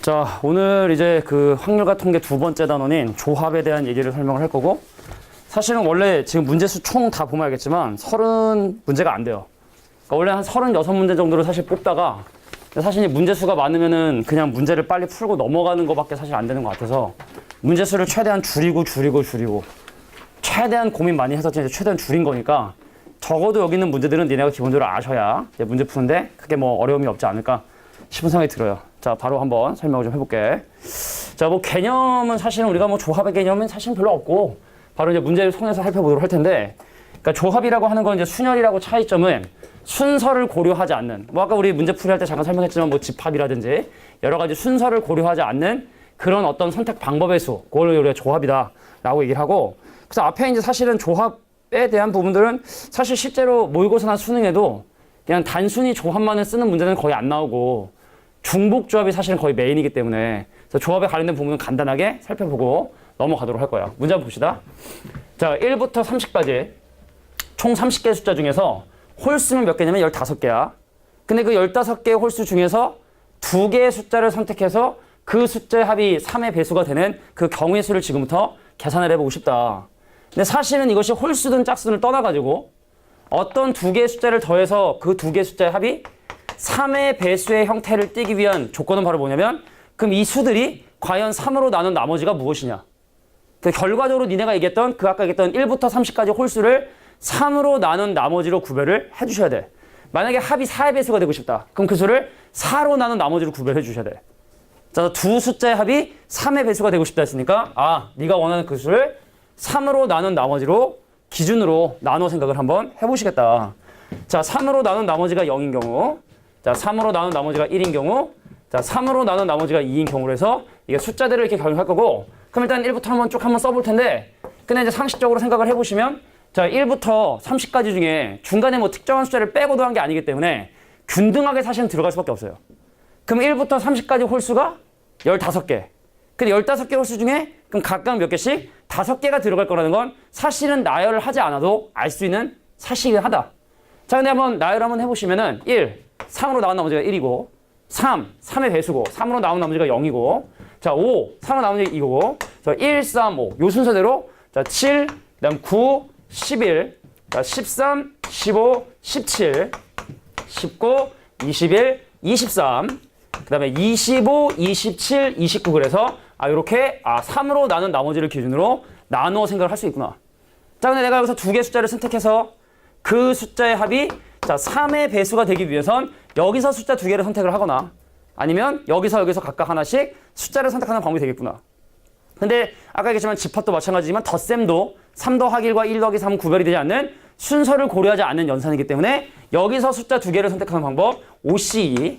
자, 오늘 이제 그 확률과 통계 두 번째 단원인 조합에 대한 얘기를 설명을 할 거고, 사실은 원래 지금 문제수 총 다 보면 알겠지만 30문제가 안 돼요. 그러니까 원래 한 36문제 정도를 사실 뽑다가, 사실 문제수가 많으면은 그냥 문제를 빨리 풀고 넘어가는 것밖에 사실 안 되는 것 같아서 문제수를 최대한 줄이고 최대한 고민 많이 해서 이제 최대한 줄인 거니까, 적어도 여기 있는 문제들은 니네가 기본적으로 아셔야 이제 문제 푸는데 크게 뭐 어려움이 없지 않을까 싶은 생각이 들어요. 자, 바로 한번 설명을 좀 해볼게. 자, 뭐 개념은 사실은 우리가 뭐 조합의 개념은 사실은 별로 없고, 바로 이제 문제를 통해서 살펴보도록 할 텐데, 그러니까 조합이라고 하는 건 이제 순열이라고 차이점은 순서를 고려하지 않는, 뭐 아까 우리 문제 풀이할 때 잠깐 설명했지만 뭐 집합이라든지 여러 가지 순서를 고려하지 않는 그런 어떤 선택 방법의 수, 그걸 우리가 조합이다라고 얘기를 하고, 그래서 앞에 이제 사실은 조합에 대한 부분들은 사실 실제로 모의고사나 수능에도 그냥 단순히 조합만을 쓰는 문제는 거의 안 나오고, 중복 조합이 사실은 거의 메인이기 때문에 그래서 조합에 관련된 부분은 간단하게 살펴보고 넘어가도록 할 거예요. 문제 한번 봅시다. 자, 1부터 30까지 총 30개의 숫자 중에서 홀수는 몇 개냐면 15개야. 근데 그 15개의 홀수 중에서 2개의 숫자를 선택해서 그 숫자의 합이 3의 배수가 되는 그 경우의 수를 지금부터 계산을 해보고 싶다. 근데 사실은 이것이 홀수든 짝수를 떠나가지고 어떤 2개의 숫자를 더해서 그 2개의 숫자의 합이 3의 배수의 형태를 띠기 위한 조건은 바로 뭐냐면, 그럼 이 수들이 과연 3으로 나눈 나머지가 무엇이냐. 결과적으로 니네가 얘기했던 그 아까 얘기했던 1부터 30까지 홀수를 3으로 나눈 나머지로 구별을 해주셔야 돼. 만약에 합이 4의 배수가 되고 싶다. 그럼 그 수를 4로 나눈 나머지로 구별해 주셔야 돼. 자, 두 숫자의 합이 3의 배수가 되고 싶다 했으니까, 아, 네가 원하는 그 수를 3으로 나눈 나머지로 기준으로 나눠 생각을 한번 해보시겠다. 자, 3으로 나눈 나머지가 0인 경우, 자, 3으로 나눈 나머지가 1인 경우, 자, 3으로 나눈 나머지가 2인 경우로 해서 이게 숫자들을 이렇게 적용할 거고, 그럼 일단 1부터 한번 쭉 한번 써볼 텐데, 근데 이제 상식적으로 생각을 해보시면, 자, 1부터 30까지 중에 중간에 뭐 특정한 숫자를 빼고 더한 게 아니기 때문에 균등하게 사실은 들어갈 수밖에 없어요. 그럼 1부터 30까지 홀수가 15개. 근데 15개 홀수 중에 그럼 각각 몇 개씩 5개가 들어갈 거라는 건 사실은 나열을 하지 않아도 알 수 있는 사실이긴 하다. 자, 근데 한번 나열을 한번 해보시면은 1, 3으로 나온 나머지가 1이고, 3, 3의 배수고, 3으로 나온 나머지가 0이고, 자, 5, 3으로 나온 나머지가 2고, 자, 1, 3, 5. 요 순서대로, 자, 7, 그 다음 9, 11, 자, 13, 15, 17, 19, 21, 23, 그 다음에 25, 27, 29. 그래서, 요렇게, 3으로 나눈 나머지를 기준으로 나누어 생각을 할 수 있구나. 자, 근데 내가 여기서 2개의 숫자를 선택해서 그 숫자의 합이, 자, 3의 배수가 되기 위해선 여기서 숫자 2개를 선택을 하거나, 아니면 여기서 각각 하나씩 숫자를 선택하는 방법이 되겠구나. 근데 아까 얘기했지만 집합도 마찬가지지만 덧셈도 3 더하기 1과 1 더하기 3은 구별이 되지 않는 순서를 고려하지 않는 연산이기 때문에 여기서 숫자 2개를 선택하는 방법 OC2.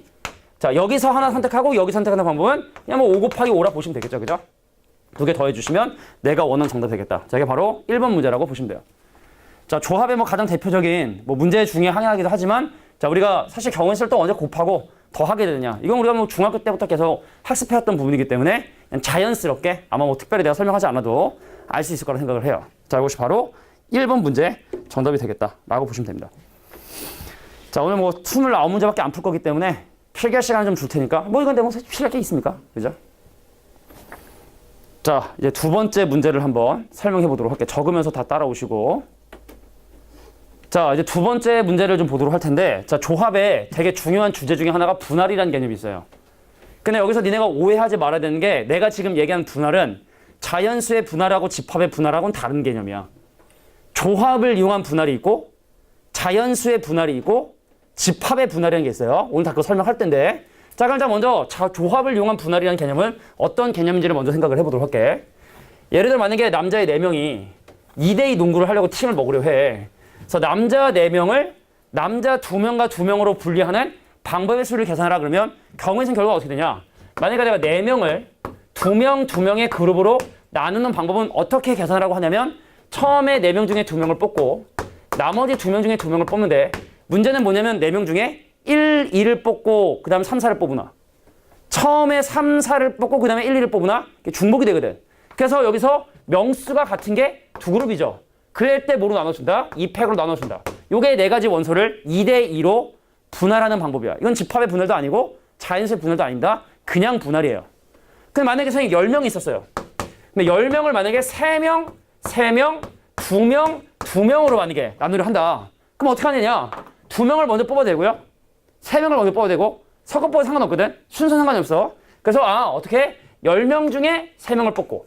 자, 여기서 하나 선택하고 여기 선택하는 방법은 그냥 뭐 5 곱하기 5라 보시면 되겠죠. 그죠? 2개 더해주시면 내가 원하는 정답이 되겠다. 자, 이게 바로 1번 문제라고 보시면 돼요. 자, 조합의 뭐 가장 대표적인 뭐 문제 중에 하나이기도 하지만, 자, 우리가 사실 경우의 수를 또 언제 곱하고 더하게 되느냐. 이건 우리가 뭐 중학교 때부터 계속 학습해왔던 부분이기 때문에 그냥 자연스럽게 아마 뭐 특별히 내가 설명하지 않아도 알 수 있을 거라 생각을 해요. 자, 이것이 바로 1번 문제 정답이 되겠다라고 보시면 됩니다. 자, 오늘 뭐 29문제밖에 안 풀 거기 때문에 필기할 시간을 좀 줄 테니까, 뭐 이건 뭐 필기할 게 있습니까? 그죠? 자, 이제 두 번째 문제를 한번 설명해 보도록 할게요. 적으면서 다 따라오시고. 자, 이제 두 번째 문제를 좀 보도록 할 텐데, 자, 조합에 되게 중요한 주제 중에 하나가 분할이라는 개념이 있어요. 근데 여기서 니네가 오해하지 말아야 되는 게, 내가 지금 얘기한 분할은 자연수의 분할하고 집합의 분할하고는 다른 개념이야. 조합을 이용한 분할이 있고, 자연수의 분할이 있고, 집합의 분할이라는 게 있어요. 오늘 다 그거 설명할 텐데, 자, 그럼 먼저 조합을 이용한 분할이라는 개념은 어떤 개념인지를 먼저 생각을 해보도록 할게. 예를 들어 만약에 남자의 4명이 2대2 농구를 하려고 팀을 먹으려 해. 그래서 남자 4명을 남자 2명과 2명으로 분리하는 방법의 수를 계산하라 그러면 경우의 수는 결과가 어떻게 되냐. 만약에 내가 4명을 2명, 2명의 그룹으로 나누는 방법은 어떻게 계산하라고 하냐면, 처음에 4명 중에 2명을 뽑고 나머지 2명 중에 2명을 뽑는데, 문제는 뭐냐면 4명 중에 1, 2를 뽑고 그 다음에 3, 4를 뽑으나, 처음에 3, 4를 뽑고 그 다음에 1, 2를 뽑으나 중복이 되거든. 그래서 여기서 명수가 같은 게 두 그룹이죠. 그럴 때 뭐로 나눠준다? 2팩으로 나눠준다. 요게 4가지 원소를 2대2로 분할하는 방법이야. 이건 집합의 분할도 아니고 자연수의 분할도 아닙니다. 그냥 분할이에요. 근데 만약에 선생님 10명이 있었어요. 근데 10명을 만약에 3명, 3명, 2명, 2명으로 만약에 나누려 한다. 그럼 어떻게 하느냐? 2명을 먼저 뽑아야 되고요. 3명을 먼저 뽑아야 되고 섞어 뽑아도 상관없거든. 순서 상관이 없어. 그래서 어떻게 10명 중에 3명을 뽑고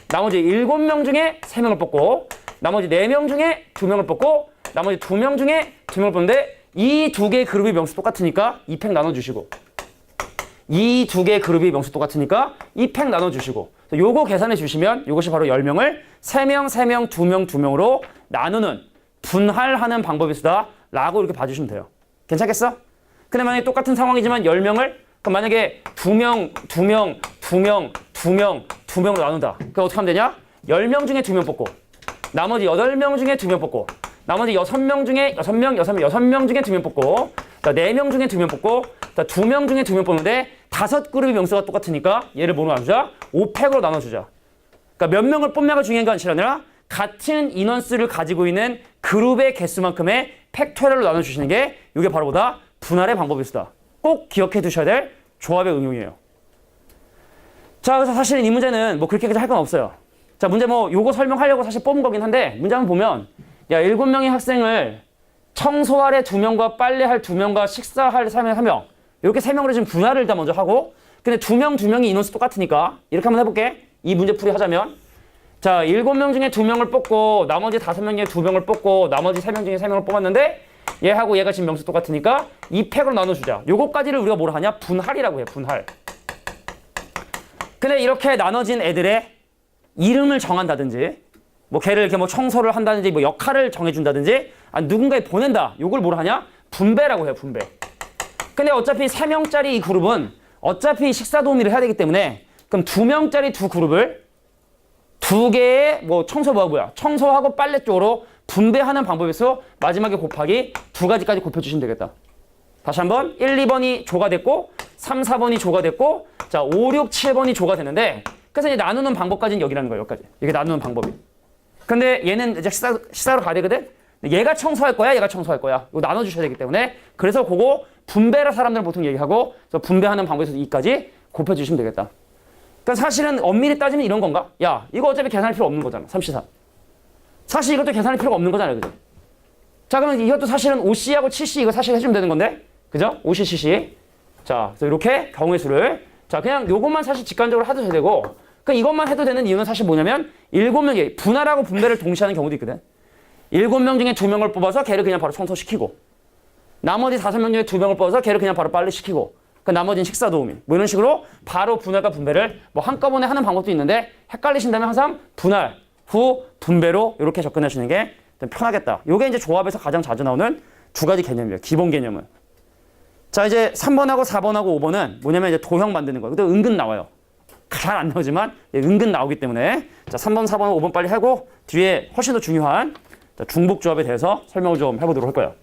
나머지 7명 중에 3명을 뽑고 나머지 4명 중에 2명을 뽑고 나머지 2명 중에 2명을 뽑는데 이 두 개의 그룹이 명수 똑같으니까 2팩 나눠주시고 이 두 개의 그룹이 명수 똑같으니까 2팩 나눠주시고 요거 계산해 주시면 이것이 바로 10명을 3명, 3명, 2명, 2명으로 나누는 분할하는 방법이 있다 라고 이렇게 봐주시면 돼요. 괜찮겠어? 근데 만약에 똑같은 상황이지만 10명을 그럼 만약에 2명, 2명, 2명, 2명, 2명으로 나눈다. 그럼 어떻게 하면 되냐? 10명 중에 2명 뽑고 나머지 8명 중에 2명 뽑고 나머지 6명 중에 6명 중에 2명 뽑고 4명 중에 2명 뽑고 2명 중에 2명 뽑는데 5그룹의 명수가 똑같으니까 얘를 뭐로 나누자? 5팩으로 나눠주자. 그러니까 몇 명을 뽑냐가 중요한 건 아니라 같은 인원수를 가지고 있는 그룹의 개수만큼의 팩토리얼로 나눠주시는 게 이게 바로 뭐다? 분할의 방법이다. 꼭 기억해 두셔야 될 조합의 응용이에요. 자, 그래서 사실은 이 문제는 뭐 그렇게까지 할 건 없어요. 자, 문제 뭐 요거 설명하려고 사실 뽑은 거긴 한데 문제 한번 보면 야, 7명의 학생을 청소할에 2명과 빨래할 2명과 식사할 1명 이렇게 3명으로 지금 분할을 일단 먼저 하고 근데 2명이 인원수 똑같으니까 이렇게 한번 해볼게. 이 문제 풀이 하자면 자, 7명 중에 2명을 뽑고 나머지 5명 중에 2명을 뽑고 나머지 3명 중에 3명을 뽑았는데 얘하고 얘가 지금 명수 똑같으니까 2팩으로 나눠주자. 요거까지를 우리가 뭐라 하냐? 분할이라고 해. 분할. 근데 이렇게 나눠진 애들의 이름을 정한다든지 뭐 걔를 이렇게 뭐 청소를 한다든지 뭐 역할을 정해준다든지 누군가에 보낸다. 요걸 뭐라 하냐? 분배라고 해요. 분배. 근데 어차피 3명짜리 이 그룹은 어차피 식사 도우미를 해야 되기 때문에 그럼 2명짜리 두 그룹을 2개의 뭐 청소하고 빨래 쪽으로 분배하는 방법에서 마지막에 곱하기 2가지까지 곱해주시면 되겠다. 다시 한번 1, 2번이 조가 됐고 3, 4번이 조가 됐고 자 5, 6, 7번이 조가 되는데 그래서 이제 나누는 방법까지는 여기라는 거예요. 여기까지. 이게 나누는 방법이. 근데 얘는 이제 식사로 가야 되거든? 얘가 청소할 거야? 얘가 청소할 거야? 이거 나눠주셔야 되기 때문에 그래서 그거 분배라 사람들은 보통 얘기하고 그래서 분배하는 방법에서 2까지 곱해주시면 되겠다. 그러니까 사실은 엄밀히 따지면 이런 건가? 야, 이거 어차피 계산할 필요 없는 거잖아. 3C4. 사실 이것도 계산할 필요가 없는 거잖아요. 그죠? 자, 그러면 이것도 사실은 5C하고 7C 이거 사실 해주면 되는 건데 그죠? 5C, 7C. 자, 그래서 이렇게 경우의 수를 자, 그냥 요것만 사실 직관적으로 해도 되고 그러니까 이것만 해도 되는 이유는 사실 뭐냐면 7명이 분할하고 분배를 동시에 하는 경우도 있거든. 7명 중에 2명을 뽑아서 걔를 그냥 바로 청소시키고 나머지 5명 중에 2명을 뽑아서 걔를 그냥 바로 빨래시키고 그 나머지는 식사 도우미 뭐 이런 식으로 바로 분할과 분배를 뭐 한꺼번에 하는 방법도 있는데 헷갈리신다면 항상 분할 후 분배로 이렇게 접근하시는 게 좀 편하겠다. 이게 이제 조합에서 가장 자주 나오는 2가지 개념이에요. 기본 개념은. 자, 이제 3번하고 4번하고 5번은 뭐냐면 이제 도형 만드는 거예요. 근데 은근 나와요. 잘 안 나오지만 은근 나오기 때문에 자, 3번, 4번, 5번 빨리 하고 뒤에 훨씬 더 중요한 중복 조합에 대해서 설명을 좀 해보도록 할 거예요.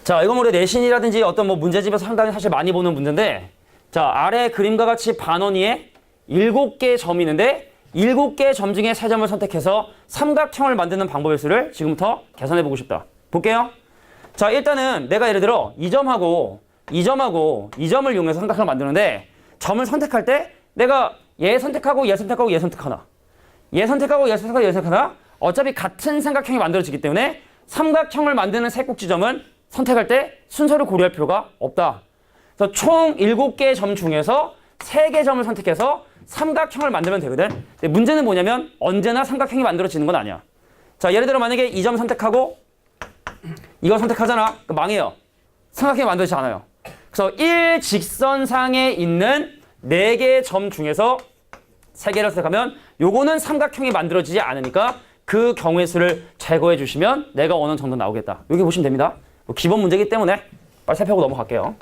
자, 이건 우리 내신이라든지 어떤 뭐 문제집에서 상당히 사실 많이 보는 문제인데 자, 아래 그림과 같이 반원위에 7개의 점이 있는데 7개의 점 중에 3점을 선택해서 삼각형을 만드는 방법의 수를 지금부터 계산해보고 싶다. 볼게요. 자, 일단은 내가 예를 들어 이 점하고 이 점을 이용해서 삼각형을 만드는데 점을 선택할 때 내가 얘 선택하고 얘 선택하고 얘 선택하나 얘 선택하고 얘 선택하고 얘 선택하나 어차피 같은 삼각형이 만들어지기 때문에 삼각형을 만드는 세 꼭지점은 선택할 때 순서를 고려할 필요가 없다. 그래서 총 7개의 점 중에서 3개 점을 선택해서 삼각형을 만들면 되거든. 근데 문제는 뭐냐면 언제나 삼각형이 만들어지는 건 아니야. 자, 예를 들어 만약에 이 점 선택하고 이거 선택하잖아. 그럼 망해요. 삼각형이 만들어지지 않아요. 그래서 일직선상에 있는 4개의 점 중에서 3개를 선택하면 요거는 삼각형이 만들어지지 않으니까 그 경우의 수를 제거해 주시면 내가 원하는 정도 나오겠다. 여기 보시면 됩니다. 뭐 기본 문제이기 때문에 빨리 살펴보고 넘어갈게요.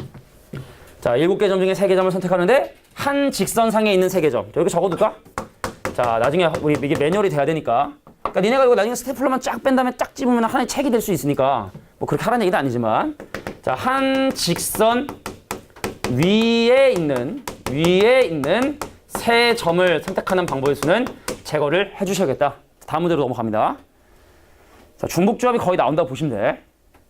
자, 7개 점 중에 3개 점을 선택하는데 한 직선상에 있는 3개 점. 여기 적어둘까? 자, 나중에 우리 이게 매뉴얼이 돼야 되니까. 그러니까 니네가 이거 나중에 스테플러만 쫙 뺀 다음에 쫙 집으면 하나의 책이 될 수 있으니까 뭐 그렇게 하라는 얘기도 아니지만 자, 한 직선 위에 있는 3점을 선택하는 방법의 수는 제거를 해주셔야겠다. 다음 문제로 넘어갑니다. 자, 중복조합이 거의 나온다고 보시면 돼.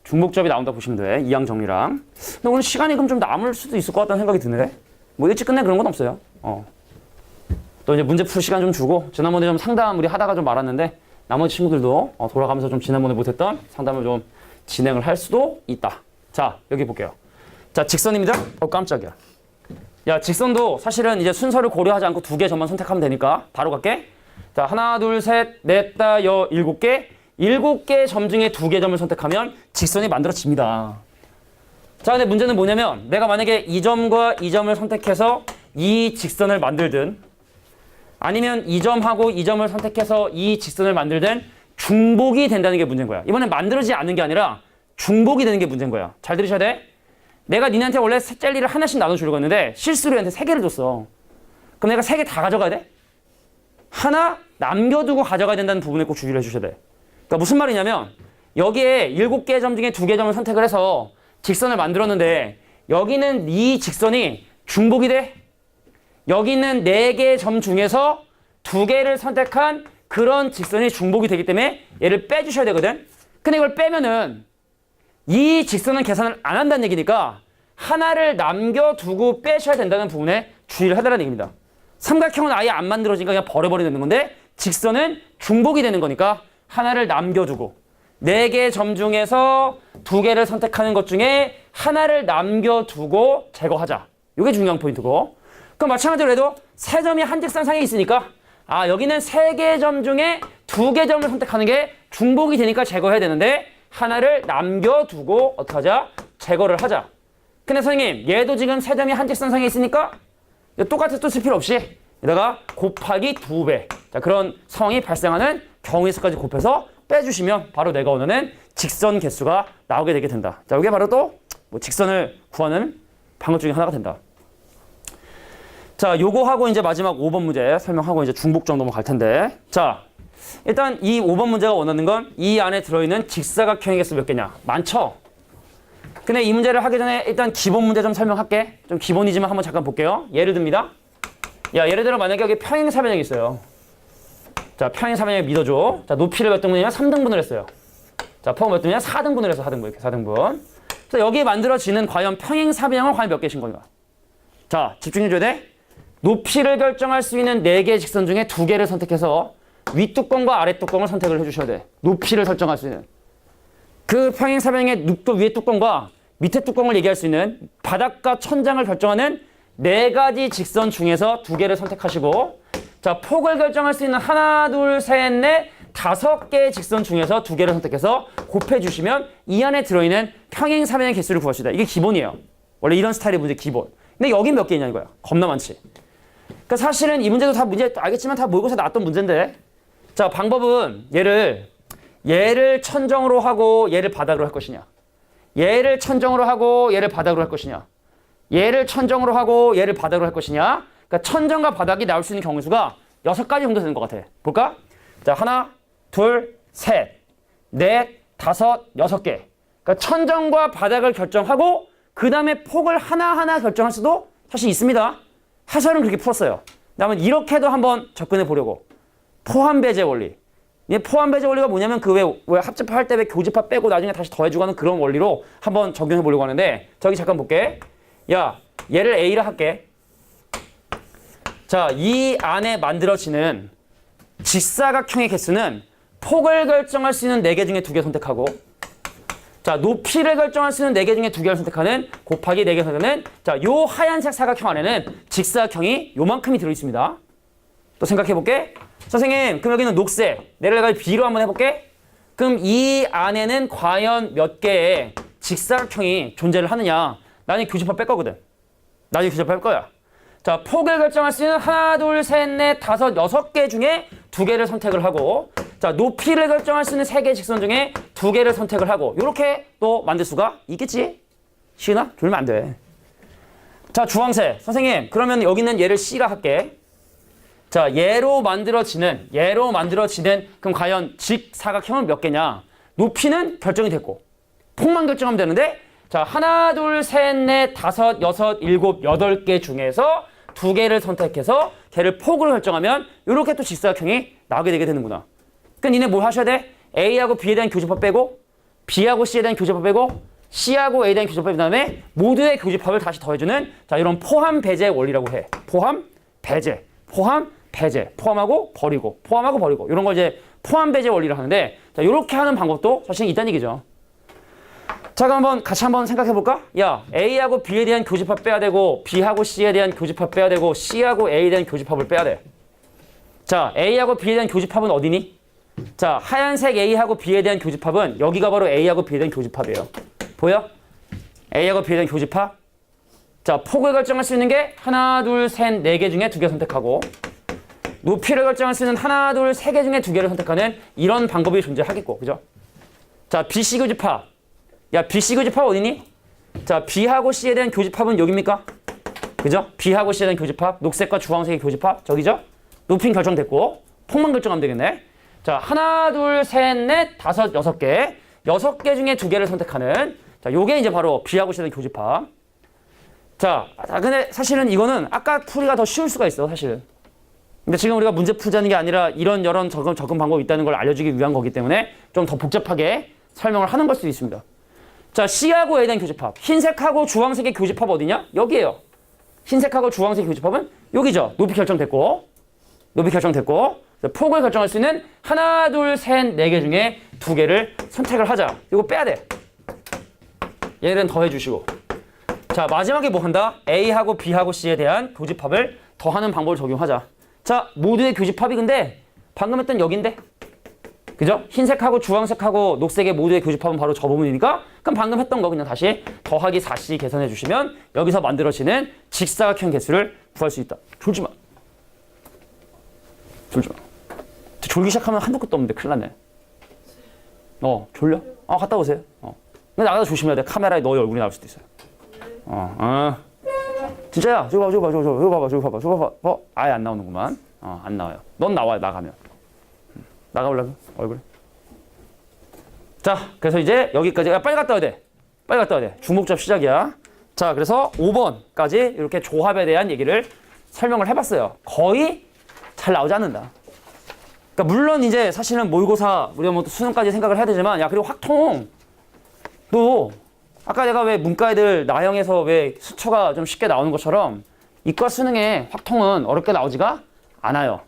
중복조합이 나온다고 보시면 돼. 이항 정리랑. 근데 오늘 시간이 그럼 좀 남을 수도 있을 것 같다는 생각이 드네. 뭐 일찍 끝내 그런 건 없어요. 또 이제 문제 풀 시간 좀 주고 지난번에 좀 상담 우리 하다가 좀 말았는데 나머지 친구들도 돌아가면서 좀 지난번에 못했던 상담을 좀 진행을 할 수도 있다. 자, 여기 볼게요. 자, 직선입니다. 깜짝이야. 야, 직선도 사실은 이제 순서를 고려하지 않고 2개 점만 선택하면 되니까 바로 갈게. 자, 하나, 둘, 셋, 넷, 다, 여, 7개. 7개 점 중에 2개 점을 선택하면 직선이 만들어집니다. 자, 근데 문제는 뭐냐면 내가 만약에 이 점과 이 점을 선택해서 이 직선을 만들든 아니면 이 점하고 이 점을 선택해서 이 직선을 만들든 중복이 된다는 게 문제인 거야. 이번엔 만들어지지 않는 게 아니라 중복이 되는 게 문제인 거야. 잘 들으셔야 돼. 내가 니네한테 원래 젤리를 하나씩 나눠주려고 했는데 실수로 얘한테 3개를 줬어. 그럼 내가 3개 다 가져가야 돼? 하나 남겨두고 가져가야 된다는 부분에 꼭 주의를 해주셔야 돼. 그러니까 무슨 말이냐면 여기에 7개 점 중에 2개 점을 선택을 해서 직선을 만들었는데 여기는 이 직선이 중복이 돼? 여기 있는 4개 점 중에서 2개를 선택한 그런 직선이 중복이 되기 때문에 얘를 빼주셔야 되거든. 근데 이걸 빼면은 이 직선은 계산을 안 한다는 얘기니까 하나를 남겨두고 빼셔야 된다는 부분에 주의를 해달라는 얘기입니다. 삼각형은 아예 안 만들어지니까 그냥 버려버리는 건데 직선은 중복이 되는 거니까 하나를 남겨두고 4개 점 중에서 2개를 선택하는 것 중에 하나를 남겨두고 제거하자. 이게 중요한 포인트고. 그럼 마찬가지로 해도 세 점이 한 직선상에 있으니까 여기는 3개 점 중에 2개 점을 선택하는 게 중복이 되니까 제거해야 되는데 하나를 남겨두고 어떻게 하자? 제거를 하자. 근데 선생님 얘도 지금 3점이 한 직선상에 있으니까 똑같은 또 쓸 필요 없이 여기다가 곱하기 2배. 자, 그런 상황이 발생하는 경우의 수까지 곱해서 빼주시면 바로 내가 원하는 직선 개수가 나오게 되게 된다. 자, 이게 바로 또 뭐 직선을 구하는 방법 중에 하나가 된다. 자, 요거 하고 이제 마지막 5번 문제 설명하고 이제 중복 정도만 갈 텐데. 자, 일단 이 5번 문제가 원하는 건 이 안에 들어있는 직사각형의 개수 몇 개냐? 많죠? 근데 이 문제를 하기 전에 일단 기본 문제 좀 설명할게. 좀 기본이지만 한번 잠깐 볼게요. 예를 듭니다. 야, 예를 들어 만약에 여기 평행사변형이 있어요. 자, 평행사변형을 믿어줘. 자, 높이를 몇 등분이냐? 3등분을 했어요. 자, 폭을 몇 등분이냐? 4등분을 했어. 4등분. 이렇게 4등분. 그래서 여기에 만들어지는 과연 평행사변형은 과연 몇 개신 건가? 자, 집중해줘야 돼. 높이를 결정할 수 있는 4개의 직선 중에 2개를 선택해서 윗뚜껑과 아랫뚜껑을 선택을 해주셔야 돼. 높이를 설정할 수 있는. 그 평행사변형의 위에 뚜껑과 밑에 뚜껑을 얘기할 수 있는 바닥과 천장을 결정하는 4가지 직선 중에서 2개를 선택하시고 자, 폭을 결정할 수 있는 하나, 둘, 셋, 넷, 5개의 직선 중에서 2개를 선택해서 곱해주시면 이 안에 들어있는 평행사변형의 개수를 구하시다. 이게 기본이에요. 원래 이런 스타일의 문제 기본. 근데 여긴 몇 개냐 이거야. 겁나 많지. 그러니까 사실은 이 문제도 다 문제 알겠지만 다 모의고사 나왔던 문제인데 자, 방법은 얘를 천정으로 하고 얘를 바닥으로 할 것이냐, 얘를 천정으로 하고 얘를 바닥으로 할 것이냐, 얘를 천정으로 하고 얘를 바닥으로 할 것이냐. 그러니까 천정과 바닥이 나올 수 있는 경우 수가 6가지 정도 되는 것 같아. 볼까? 자, 하나, 둘, 셋, 넷, 5, 6개. 그러니까 천정과 바닥을 결정하고 그 다음에 폭을 하나하나 결정할 수도 사실 있습니다. 해설은 그렇게 풀었어요. 그다음에 이렇게도 한번 접근해 보려고. 포함배제 원리. 이 포함배제 원리가 뭐냐면 그 왜 합집합 할 때 왜 교집합 빼고 나중에 다시 더해주고 하는 그런 원리로 한번 적용해 보려고 하는데 저기 잠깐 볼게. 야, 얘를 A라 할게. 자, 이 안에 만들어지는 직사각형의 개수는 폭을 결정할 수 있는 4개 중에 2개 선택하고 자, 높이를 결정할 수 있는 4개 중에 2개를 선택하는 곱하기 4개 선택하는 자, 요 하얀색 사각형 안에는 직사각형이 요만큼이 들어있습니다. 또 생각해볼게. 선생님, 그럼 여기는 녹색. 내가 B로 한번 해볼게. 그럼 이 안에는 과연 몇 개의 직사각형이 존재를 하느냐. 나는 교집합 뺄 거거든. 나중에 교집합 할 거야. 자, 폭을 결정할 수 있는 하나, 둘, 셋, 넷, 5, 6개 중에 2개를 선택을 하고 자, 높이를 결정할 수 있는 3개의 직선 중에 2개를 선택을 하고 이렇게 또 만들 수가 있겠지? 시은아? 졸면 안 돼. 자, 주황색. 선생님, 그러면 여기는 얘를 C라 할게. 자, 얘로 만들어지는 그럼 과연 직사각형은 몇 개냐? 높이는 결정이 됐고 폭만 결정하면 되는데 자, 하나, 둘, 셋, 넷, 5, 6, 7, 8개 중에서 2개를 선택해서 걔를 폭으로 결정하면 이렇게 또 직사각형이 나오게 되게 되는구나. 그러니까 니네 뭘 하셔야 돼? A하고 B에 대한 교집합 빼고 B하고 C에 대한 교집합 빼고 C하고 A에 대한 교집합 그 다음에 모두의 교집합을 다시 더해주는 자, 이런 포함 배제 원리라고 해. 포함 배제, 포함, 배제, 포함하고 버리고, 포함하고 버리고 이런 걸 이제 포함 배제 원리를 하는데 자, 이렇게 하는 방법도 사실 있다는 얘기죠. 자, 그럼 한번 같이 한번 생각해 볼까? 야, A하고 B에 대한 교집합 빼야 되고 B하고 C에 대한 교집합 빼야 되고 C하고 A에 대한 교집합을 빼야 돼. 자, A하고 B에 대한 교집합은 어디니? 자, 하얀색 A하고 B에 대한 교집합은 여기가 바로 A하고 B에 대한 교집합이에요. 보여? A하고 B에 대한 교집합. 자, 폭을 결정할 수 있는 게 하나, 둘, 셋, 네 개 중에 두 개 선택하고 높이를 결정할 수 있는 하나, 둘, 세 개 중에 두 개를 선택하는 이런 방법이 존재하겠고, 그죠? 자, BC 교집합. 야, BC 교집합 어디니? 자, B하고 C에 대한 교집합은 여기입니까? 그죠? B하고 C에 대한 교집합, 녹색과 주황색의 교집합, 저기죠? 높이는 결정됐고, 폭만 결정하면 되겠네. 자, 하나, 둘, 셋, 넷, 다섯, 여섯 개. 여섯 개 중에 두 개를 선택하는, 자, 요게 이제 바로 B하고 C에 대한 교집합. 자, 근데 사실은 이거는 아까 풀이가 더 쉬울 수가 있어, 사실은. 근데 지금 우리가 문제 풀자는 게 아니라 이런 여러 접근 방법이 있다는 걸 알려주기 위한 거기 때문에 좀 더 복잡하게 설명을 하는 걸 수도 있습니다. 자, C하고 A에 대한 교집합. 흰색하고 주황색의 교집합 어디냐? 여기에요. 흰색하고 주황색 교집합은 여기죠. 높이 결정됐고, 높이 결정됐고, 폭을 결정할 수 있는 하나, 둘, 셋, 네 개 중에 두 개를 선택을 하자. 이거 빼야 돼. 얘는 더해주시고. 자, 마지막에 뭐 한다? A하고 B하고 C에 대한 교집합을 더하는 방법을 적용하자. 자, 모두의 교집합이 근데 방금 했던 여긴데? 그죠? 흰색하고 주황색하고 녹색의 모두의 교집합은 바로 저 부분이니까 그럼 방금 했던 거 그냥 다시 더하기 4C 계산해 주시면 여기서 만들어지는 직사각형 개수를 구할 수 있다. 졸지 마. 졸지 마. 졸기 시작하면 한도 끝도 없는데 큰일 났네. 졸려? 갔다 오세요. 근데 나가다 조심해야 돼. 카메라에 너의 얼굴이 나올 수도 있어요. 진짜야. 저기 봐봐. 아예 안 나오는구만. 안 나와요. 넌 나와요, 나가면. 나가보려고? 얼굴. 자, 그래서 이제 여기까지. 야, 빨리 갔다 와야 돼. 빨리 갔다 와야 돼. 중복잡 시작이야. 자, 그래서 5번까지 이렇게 조합에 대한 얘기를 설명을 해봤어요. 거의 잘 나오지 않는다. 그러니까 물론 이제 사실은 모의고사 우리가 뭐 또 수능까지 생각을 해야 되지만 야, 그리고 확통 또 아까 내가 왜 문과 애들 나형에서 왜 수초가 좀 쉽게 나오는 것처럼 이과 수능에 확통은 어렵게 나오지가 않아요.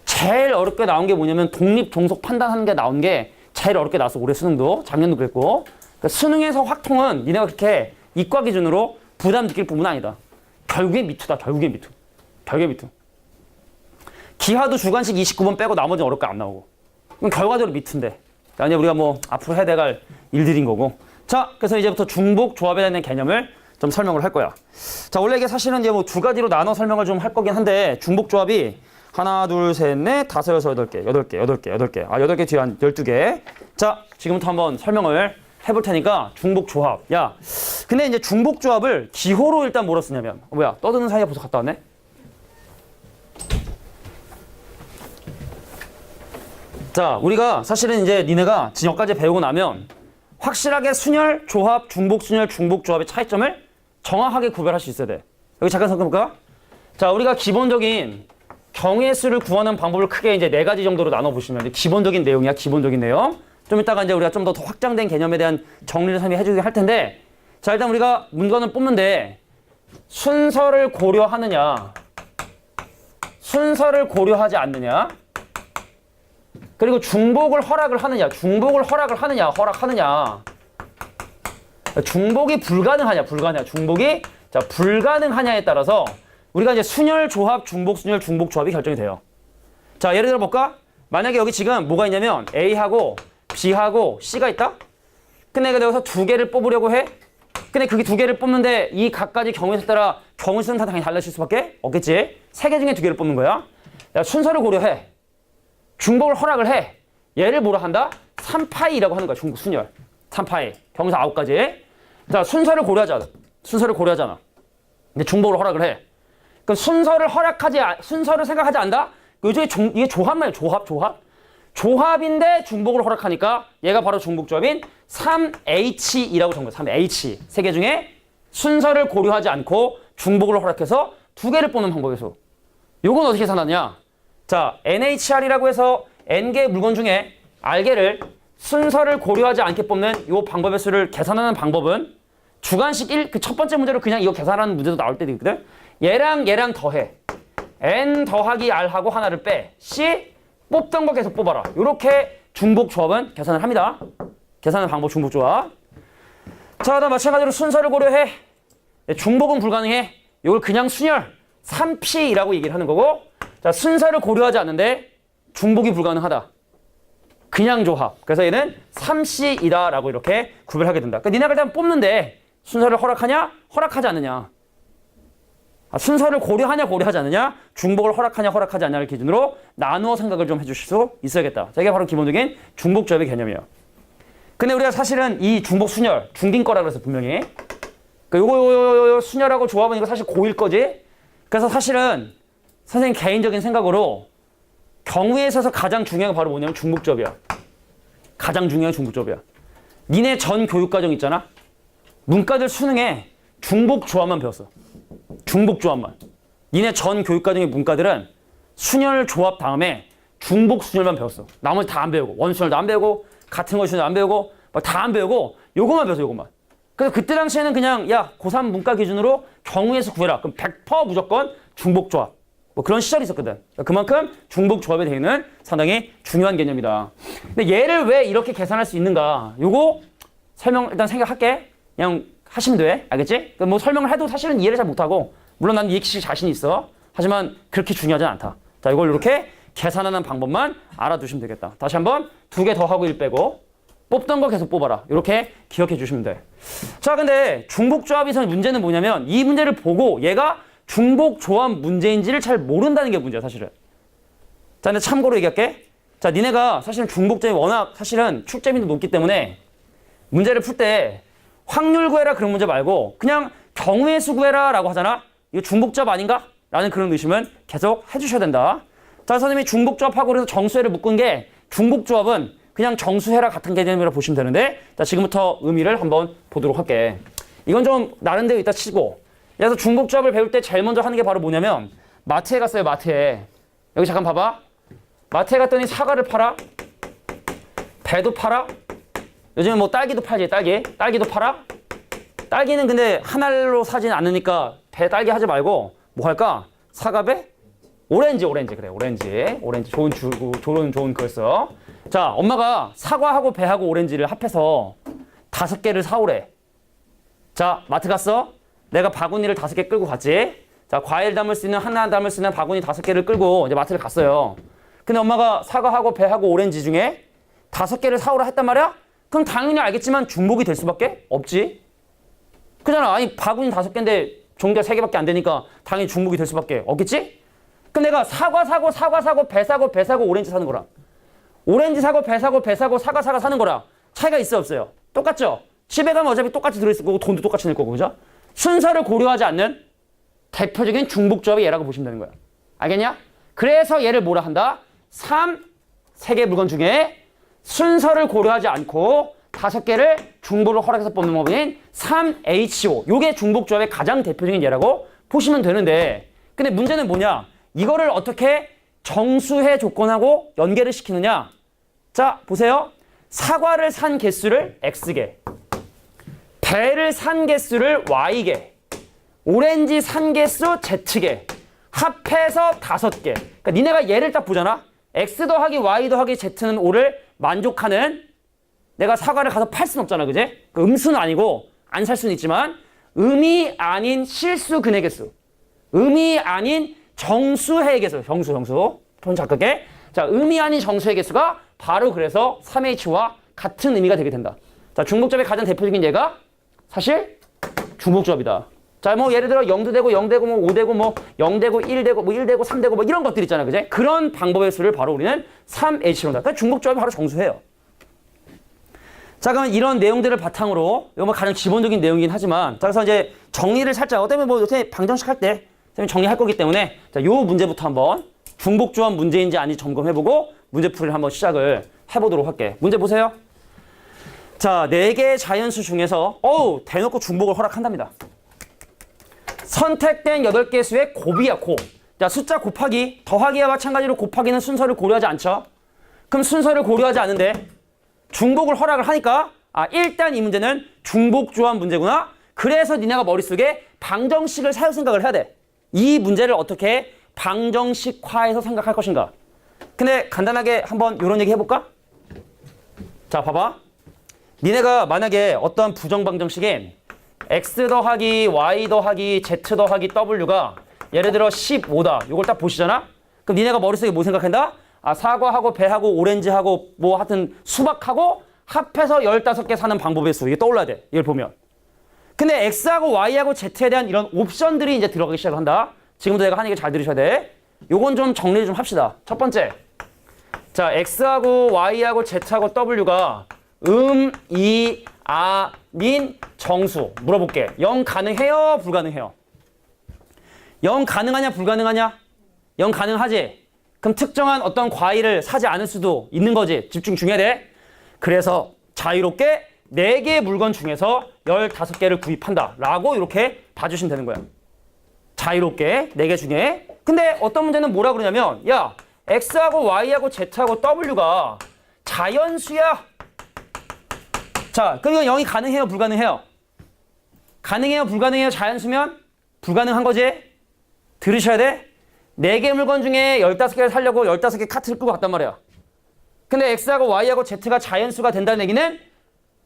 제일 어렵게 나온 게 뭐냐면 독립 종속 판단하는 게 나온 게 제일 어렵게 나왔어. 올해 수능도 작년도 그랬고. 그러니까 수능에서 확통은 니네가 그렇게 이과 기준으로 부담 느낄 부분은 아니다. 결국엔 미투다. 결국엔 미투. 기하도 주관식 29번 빼고 나머지는 어렵게 안 나오고. 그럼 결과적으로 미투인데. 아니 우리가 뭐 앞으로 해야 돼갈 일들인 거고. 자, 그래서 이제부터 중복 조합에 대한 개념을 좀 설명을 할 거야. 자, 원래 이게 사실은 이제 뭐 두 가지로 나눠 설명을 좀 할 거긴 한데 중복 조합이 하나, 둘, 셋, 넷, 다섯, 여섯, 여덟 개. 8개 뒤에 한 12개. 자, 지금부터 한번 설명을 해볼 테니까 중복 조합. 야, 근데 이제 중복 조합을 기호로 일단 뭐로 쓰냐면 뭐야, 떠드는 사이에 벌써 갔다 왔네? 자, 우리가 사실은 이제 니네가 지금 여기까지 배우고 나면 확실하게 순열, 조합, 중복 순열, 중복 조합의 차이점을 정확하게 구별할 수 있어야 돼. 여기 잠깐 잠깐볼까? 자, 우리가 기본적인 경우의 수를 구하는 방법을 크게 이제 4가지 정도로 나눠보시면 기본적인 내용이야, 기본적인 내용. 좀 이따가 이제 우리가 좀 더 확장된 개념에 대한 정리를 해주긴 할 텐데, 자, 일단 우리가 문건을 뽑는데 순서를 고려하느냐, 순서를 고려하지 않느냐, 그리고 중복을 허락을 하느냐, 허락하느냐. 중복이 불가능하냐, 중복이 자, 불가능하냐에 따라서 우리가 이제 순열, 조합, 중복, 순열, 중복, 조합이 결정이 돼요. 자, 예를 들어 볼까? 만약에 여기 지금 뭐가 있냐면 A하고 B하고 C가 있다? 근데 내가 여기서 두 개를 뽑으려고 해? 근데 그게 두 개를 뽑는데 이 각가지 경우에 따라 경우수는 다 당연히 달라질 수밖에 없겠지? 3개 중에 2개를 뽑는 거야. 야, 순서를 고려해. 중복을 허락을 해. 얘를 뭐라 한다? 3파이라고 하는 거야. 중복 순열. 3파이. 경우사 9가지. 자, 순서를 고려하잖아. 근데 중복을 허락을 해. 그럼 순서를 생각하지 않는다? 요즘에 이게 조합 말이야. 조합인데 중복을 허락하니까 얘가 바로 중복 조합인 3H이라고 적은 거야. 3H. 3개 중에 순서를 고려하지 않고 중복을 허락해서 2개를 뽑는 방법의 수. 요건 어떻게 계산하느냐? 자, NHR이라고 해서 N개의 물건 중에 R개를 순서를 고려하지 않게 뽑는 요 방법의 수를 계산하는 방법은 주관식 1, 그 첫 번째 문제로 그냥 이거 계산하는 문제도 나올 때도 있거든? 얘랑 더해. n 더하기 r하고 하나를 빼. C 뽑던 거 계속 뽑아라. 이렇게 중복 조합은 계산을 합니다. 계산하는 방법 중복 조합. 자, 그다음 마찬가지로 순서를 고려해. 중복은 불가능해. 이걸 그냥 순열 3p라고 얘기를 하는 거고, 자, 순서를 고려하지 않는데 중복이 불가능하다. 그냥 조합. 그래서 얘는 3c이다라고 이렇게 구별하게 된다. 그러니까 니네가 일단 뽑는데 순서를 허락하냐? 허락하지 않느냐? 순서를 고려하냐 고려하지 않느냐, 중복을 허락하냐 허락하지 않냐를 기준으로 나누어 생각을 좀 해주실 수 있어야겠다. 자, 이게 바로 기본적인 중복조합의 개념이에요. 근데 우리가 사실은 이 중복 순열 중긴 거라 그래서 분명히 요거 순열하고 조합은 이거 사실 고일 거지. 그래서 사실은 선생님 개인적인 생각으로 경우에 있어서 가장 중요한 게 바로 뭐냐면 중복조합이야. 가장 중요한 중복조합이야. 니네 전 교육과정 있잖아. 문과들 수능에 중복조합만 배웠어. 중복조합만. 니네 전 교육과정의 문과들은 순열 조합 다음에 중복 순열만 배웠어. 나머지 다 안 배우고, 원순열도 안 배우고, 같은 거 순열 안 배우고, 다 안 배우고, 요것만 배웠어, 요것만. 그래서 그때 당시에는 그냥, 야, 고3 문과 기준으로 경우에서 구해라. 그럼 100% 무조건 중복조합. 뭐 그런 시절이 있었거든. 그만큼 중복조합에 대해서는 상당히 중요한 개념이다. 근데 얘를 왜 이렇게 계산할 수 있는가? 요거 설명 일단 생각할게. 그냥 하시면 돼. 알겠지? 뭐 설명을 해도 사실은 이해를 잘 못하고, 물론 난 이해시킬 자신이 있어. 하지만 그렇게 중요하진 않다. 자, 이걸 이렇게 계산하는 방법만 알아두시면 되겠다. 다시 한번 2개 더하고 1 빼고 뽑던 거 계속 뽑아라. 이렇게 기억해 주시면 돼. 자, 근데 중복조합에서 문제는 뭐냐면 이 문제를 보고 얘가 중복조합 문제인지를 잘 모른다는 게 문제야, 사실은. 자, 근데 참고로 얘기할게. 자, 니네가 사실은 중복점이 워낙 사실은 출제빈도 높기 때문에 문제를 풀 때 확률 구해라 그런 문제 말고 그냥 경우의 수 구해라 라고 하잖아. 이거 중복조합 아닌가? 라는 그런 의심은 계속 해주셔야 된다. 자, 선생님이 중복조합하고 그래서 정수해를 묶은 게 중복조합은 그냥 정수해라 같은 개념이라고 보시면 되는데, 자, 지금부터 의미를 한번 보도록 할게. 이건 좀 나름대로 이따 치고, 그래서 중복조합을 배울 때 제일 먼저 하는 게 바로 뭐냐면 마트에 갔어요. 마트에. 여기 잠깐 봐봐. 마트에 갔더니 사과를 팔아, 배도 팔아, 요즘은 뭐 딸기도 팔지. 딸기도 팔아. 딸기는 근데 한 알로 사진 않으니까 배 딸기 하지 말고 뭐 할까? 사과배? 오렌지 그래. 오렌지 좋은 거였어. 자, 엄마가 사과하고 배하고 오렌지를 합해서 5개를 사오래. 자, 마트 갔어. 내가 바구니를 5개 끌고 갔지. 자, 과일 담을 수 있는, 하나 담을 수 있는 바구니 5개를 끌고 이제 마트를 갔어요. 근데 엄마가 사과하고 배하고 오렌지 중에 5개를 사오라 했단 말이야? 그럼 당연히 알겠지만 중복이 될 수밖에 없지. 그잖아. 아니, 바구니 5개인데 종류가 3개밖에 안 되니까 당연히 중복이 될 수밖에 없겠지? 그럼 내가 사과 사고, 배 사고, 오렌지 사는 거랑 오렌지 사고, 배 사고, 사과 사는 거랑 차이가 있어요, 없어요? 똑같죠? 집에 가면 어차피 똑같이 들어있을 거고 돈도 똑같이 낼 거고, 그죠? 순서를 고려하지 않는 대표적인 중복조합이 얘라고 보시면 되는 거야. 알겠냐? 그래서 얘를 뭐라 한다? 3개 물건 중에 순서를 고려하지 않고 5개를 중복을 허락해서 뽑는 법인 3HO. 요게 중복조합의 가장 대표적인 예라고 보시면 되는데, 근데 문제는 뭐냐? 이거를 어떻게 정수해 조건하고 연계를 시키느냐? 자, 보세요. 사과를 산 개수를 X개, 배를 산 개수를 Y개, 오렌지 산 개수 Z개, 합해서 5개. 그러니까 니네가 얘를 딱 보잖아. X 더하기 Y 더하기 Z는 5를 만족하는, 내가 사과를 가서 팔 수는 없잖아, 그제? 그 음수는 아니고 안 살 수는 있지만 음이 아닌 실수 근의 개수, 음이 아닌 정수의 개수, 정수 돈 작게. 자, 음이 아닌 정수의 개수가 바로 그래서 3H와 같은 의미가 되게 된다. 자, 중복조합의 가장 대표적인 예가 사실 중복조합이다. 자, 뭐 예를 들어 0도 되고 0 되고 뭐 5 되고 뭐 0 되고 1 되고 뭐 1 되고 3 되고 뭐 이런 것들 있잖아, 그제? 그런 방법의 수를 바로 우리는 3H로 한다. 그러니까 중복조합이 바로 정수예요. 자, 그러면 이런 내용들을 바탕으로, 이거 뭐 가장 기본적인 내용이긴 하지만, 자, 그래서 이제 정리를 살짝, 어때면 뭐 요새 방정식 할 때 선생님이 정리할 거기 때문에, 자, 요 문제부터 한번 중복조합 문제인지 아닌지 점검해보고 문제풀이를 한번 시작을 해보도록 할게. 문제 보세요. 자, 4개의 자연수 중에서 대놓고 중복을 허락한답니다. 선택된 8개 수의 곱이야, 곱. 자, 숫자 곱하기, 더하기와 마찬가지로 곱하기는 순서를 고려하지 않죠. 그럼 순서를 고려하지 않는데 중복을 허락을 하니까, 일단 이 문제는 중복조합 문제구나. 그래서 니네가 머릿속에 방정식을 사용 생각을 해야 돼. 이 문제를 어떻게 방정식화해서 생각할 것인가? 근데 간단하게 한번 이런 얘기 해볼까? 자, 봐봐. 니네가 만약에 어떤 부정방정식에 x 더하기 y 더하기 z 더하기 w가 예를 들어 15다. 이걸 딱 보시잖아? 그럼 니네가 머릿속에 뭐 생각한다? 아, 사과하고 배하고 오렌지하고 뭐 하여튼 수박하고 합해서 15개 사는 방법의 수. 이게 떠올라야 돼. 이걸 보면. 근데 x하고 y하고 z에 대한 이런 옵션들이 이제 들어가기 시작한다. 지금도 내가 하는 얘기 잘 들으셔야 돼. 요건 좀 정리 좀 합시다. 첫 번째. 자, x하고 y하고 z하고 w가 이, 아, 민, 정수. 물어볼게. 0 가능해요? 불가능해요? 0 가능하냐? 불가능하냐? 0 가능하지? 그럼 특정한 어떤 과일을 사지 않을 수도 있는 거지. 집중 중해야 돼. 그래서 자유롭게 4개의 물건 중에서 15개를 구입한다. 라고 이렇게 봐주시면 되는 거야. 자유롭게 4개 중에. 근데 어떤 문제는 뭐라 그러냐면, 야, x하고 y하고 z하고 w가 자연수야. 자, 그러니까 0이 가능해요? 불가능해요? 가능해요? 불가능해요? 자연수면? 불가능한 거지? 들으셔야 돼? 4개 물건 중에 15개를 사려고 15개 카트를 끌고 갔단 말이야. 근데 x하고 y하고 z가 자연수가 된다는 얘기는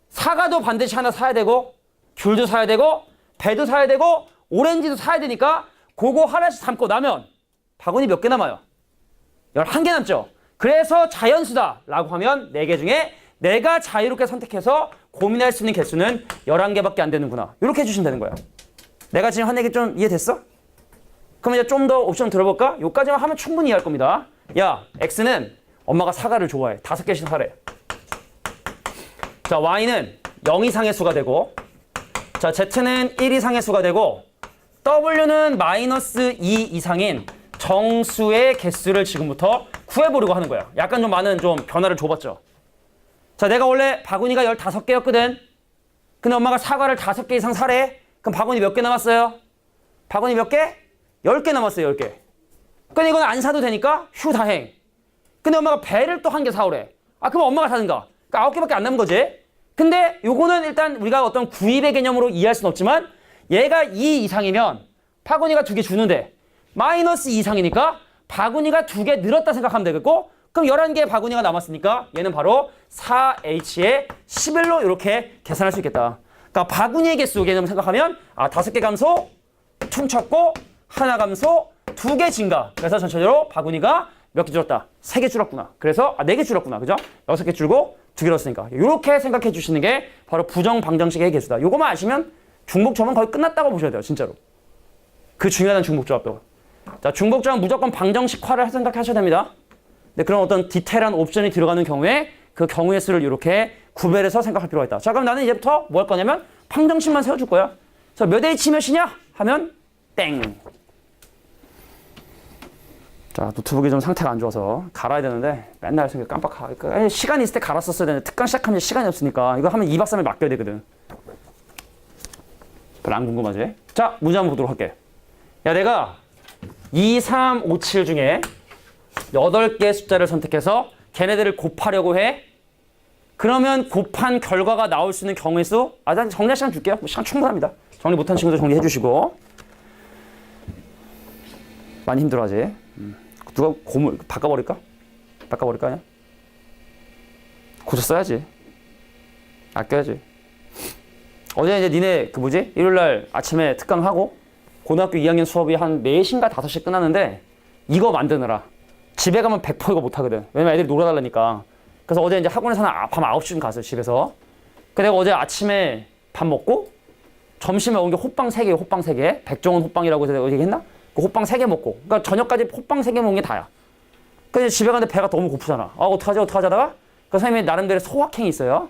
사과도 반드시 하나 사야 되고 귤도 사야 되고 배도 사야 되고 오렌지도 사야 되니까 그거 하나씩 담고 나면 바구니 몇 개 남아요? 11개 남죠? 그래서 자연수다 라고 하면 4개 중에 내가 자유롭게 선택해서 고민할 수 있는 개수는 11개밖에 안 되는구나. 이렇게 해주시면 되는 거예요. 내가 지금 한 얘기 좀 이해됐어? 그럼 이제 좀 더 옵션 들어볼까? 요까지만 하면 충분히 이해할 겁니다. 야, x는 엄마가 사과를 좋아해. 5개씩 사래. 자, y는 0 이상의 수가 되고, 자, z는 1 이상의 수가 되고, w는 -2 이상인 정수의 개수를 지금부터 구해보려고 하는 거야. 약간 좀 많은 좀 변화를 줘봤죠. 자, 내가 원래 바구니가 15개였거든. 근데 엄마가 사과를 5개 이상 사래. 그럼 바구니 몇 개 남았어요? 바구니 몇 개? 10개 남았어요, 10개. 근데 이건 안 사도 되니까 휴 다행. 근데 엄마가 배를 또 1개 사오래. 아, 그럼 엄마가 사든가. 그러니까 9개밖에 안 남은 거지. 근데 요거는 일단 우리가 어떤 구입의 개념으로 이해할 수는 없지만 얘가 2 이상이면 바구니가 2개 주는데 -2 이상이니까 바구니가 2개 늘었다 생각하면 되겠고, 그럼 11개의 바구니가 남았으니까 얘는 바로 4h의 11로 이렇게 계산할 수 있겠다. 그러니까 바구니의 개수 개념을 생각하면 5개 감소, 퉁쳤고 하나 감소, 2개 증가. 그래서 전체적으로 바구니가 몇 개 줄었다? 3개 줄었구나. 그래서 4개 줄었구나. 그죠? 6개 줄고 2개 줄었으니까. 이렇게 생각해 주시는 게 바로 부정방정식의 개수다. 요거만 아시면 중복조합은 거의 끝났다고 보셔야 돼요. 진짜로. 그 중요한 중복조합도. 자, 중복조합은 무조건 방정식화를 생각하셔야 됩니다. 근데 그런 어떤 디테일한 옵션이 들어가는 경우에 그 경우의 수를 이렇게 구별해서 생각할 필요가 있다. 자, 그럼 나는 이제부터 뭐 할 거냐면 방정식만 세워줄 거야. 자, 몇 H 몇이냐? 하면 땡. 자, 노트북이 좀 상태가 안 좋아서 갈아야 되는데 맨날 생각 깜빡하고 시간이 있을 때 갈았었어야 되는데 특강 시작하면 시간이 없으니까 이거 하면 2박 3일 맡겨야 되거든. 별로 안 궁금하지? 자, 문제 한번 보도록 할게. 야, 내가 2, 3, 5, 7 중에 8개의 숫자를 선택해서 걔네들을 곱하려고 해. 그러면 곱한 결과가 나올 수 있는 경우의 수. 난 정리할 시간 줄게요. 시간 충분합니다. 정리 못한 친구들 정리해 주시고. 많이 힘들어하지? 누가 고물 바꿔버릴까? 바꿔버릴까 그냥? 고쳐 써야지. 아껴야지. 어제 이제 니네 그 뭐지? 일요일날 아침에 특강하고 고등학교 2학년 수업이 한 4시인가 5시에 끝났는데 이거 만드느라 집에 가면 100% 이거 못하거든. 왜냐면 애들이 놀아달라니까. 그래서 어제 이제 학원에서는 밤 9시쯤 갔어요, 집에서. 근데 내가 어제 아침에 밥 먹고 점심에 온 게 호빵 3개, 호빵 3개. 백종원 호빵이라고 해서 얘기했나? 그 호빵 3개 먹고. 그러니까 저녁까지 호빵 3개 먹은 게 다야. 근데 집에 가는데 배가 너무 고프잖아. 어떡하지 하다가 그 선생님이 나름대로 소확행이 있어요.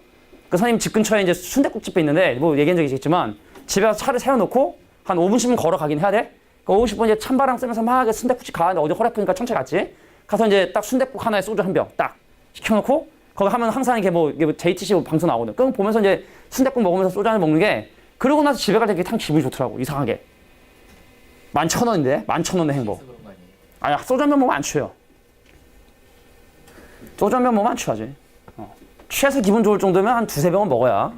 그 선생님 집 근처에 이제 순댓국집이 있는데 뭐 얘기한 적이 있겠지만 집에 가서 차를 세워놓고 한 5분씩은 걸어가긴 해야 돼. 그 50분 이제 찬바람 쐬면서 막 순댓국집 가는데 어제 허리 아프니까 천천히 갔지. 가서 이제 딱 순댓국 하나에 소주 한 병 딱 시켜놓고 거기 하면 항상 이게 뭐 JTC 방송 나오거든. 그럼 보면서 이제 순댓국 먹으면서 소주 한잔 먹는 게 그러고 나서 집에 갈 때 참 기분이 좋더라고. 이상하게. 11,000원인데 11,000원의 행복. 아니, 소주 한 병 먹으면 안 취해요. 소주 한 병 먹으면 안 취하지. 취해서 기분 좋을 정도면 한 2-3병은 먹어야.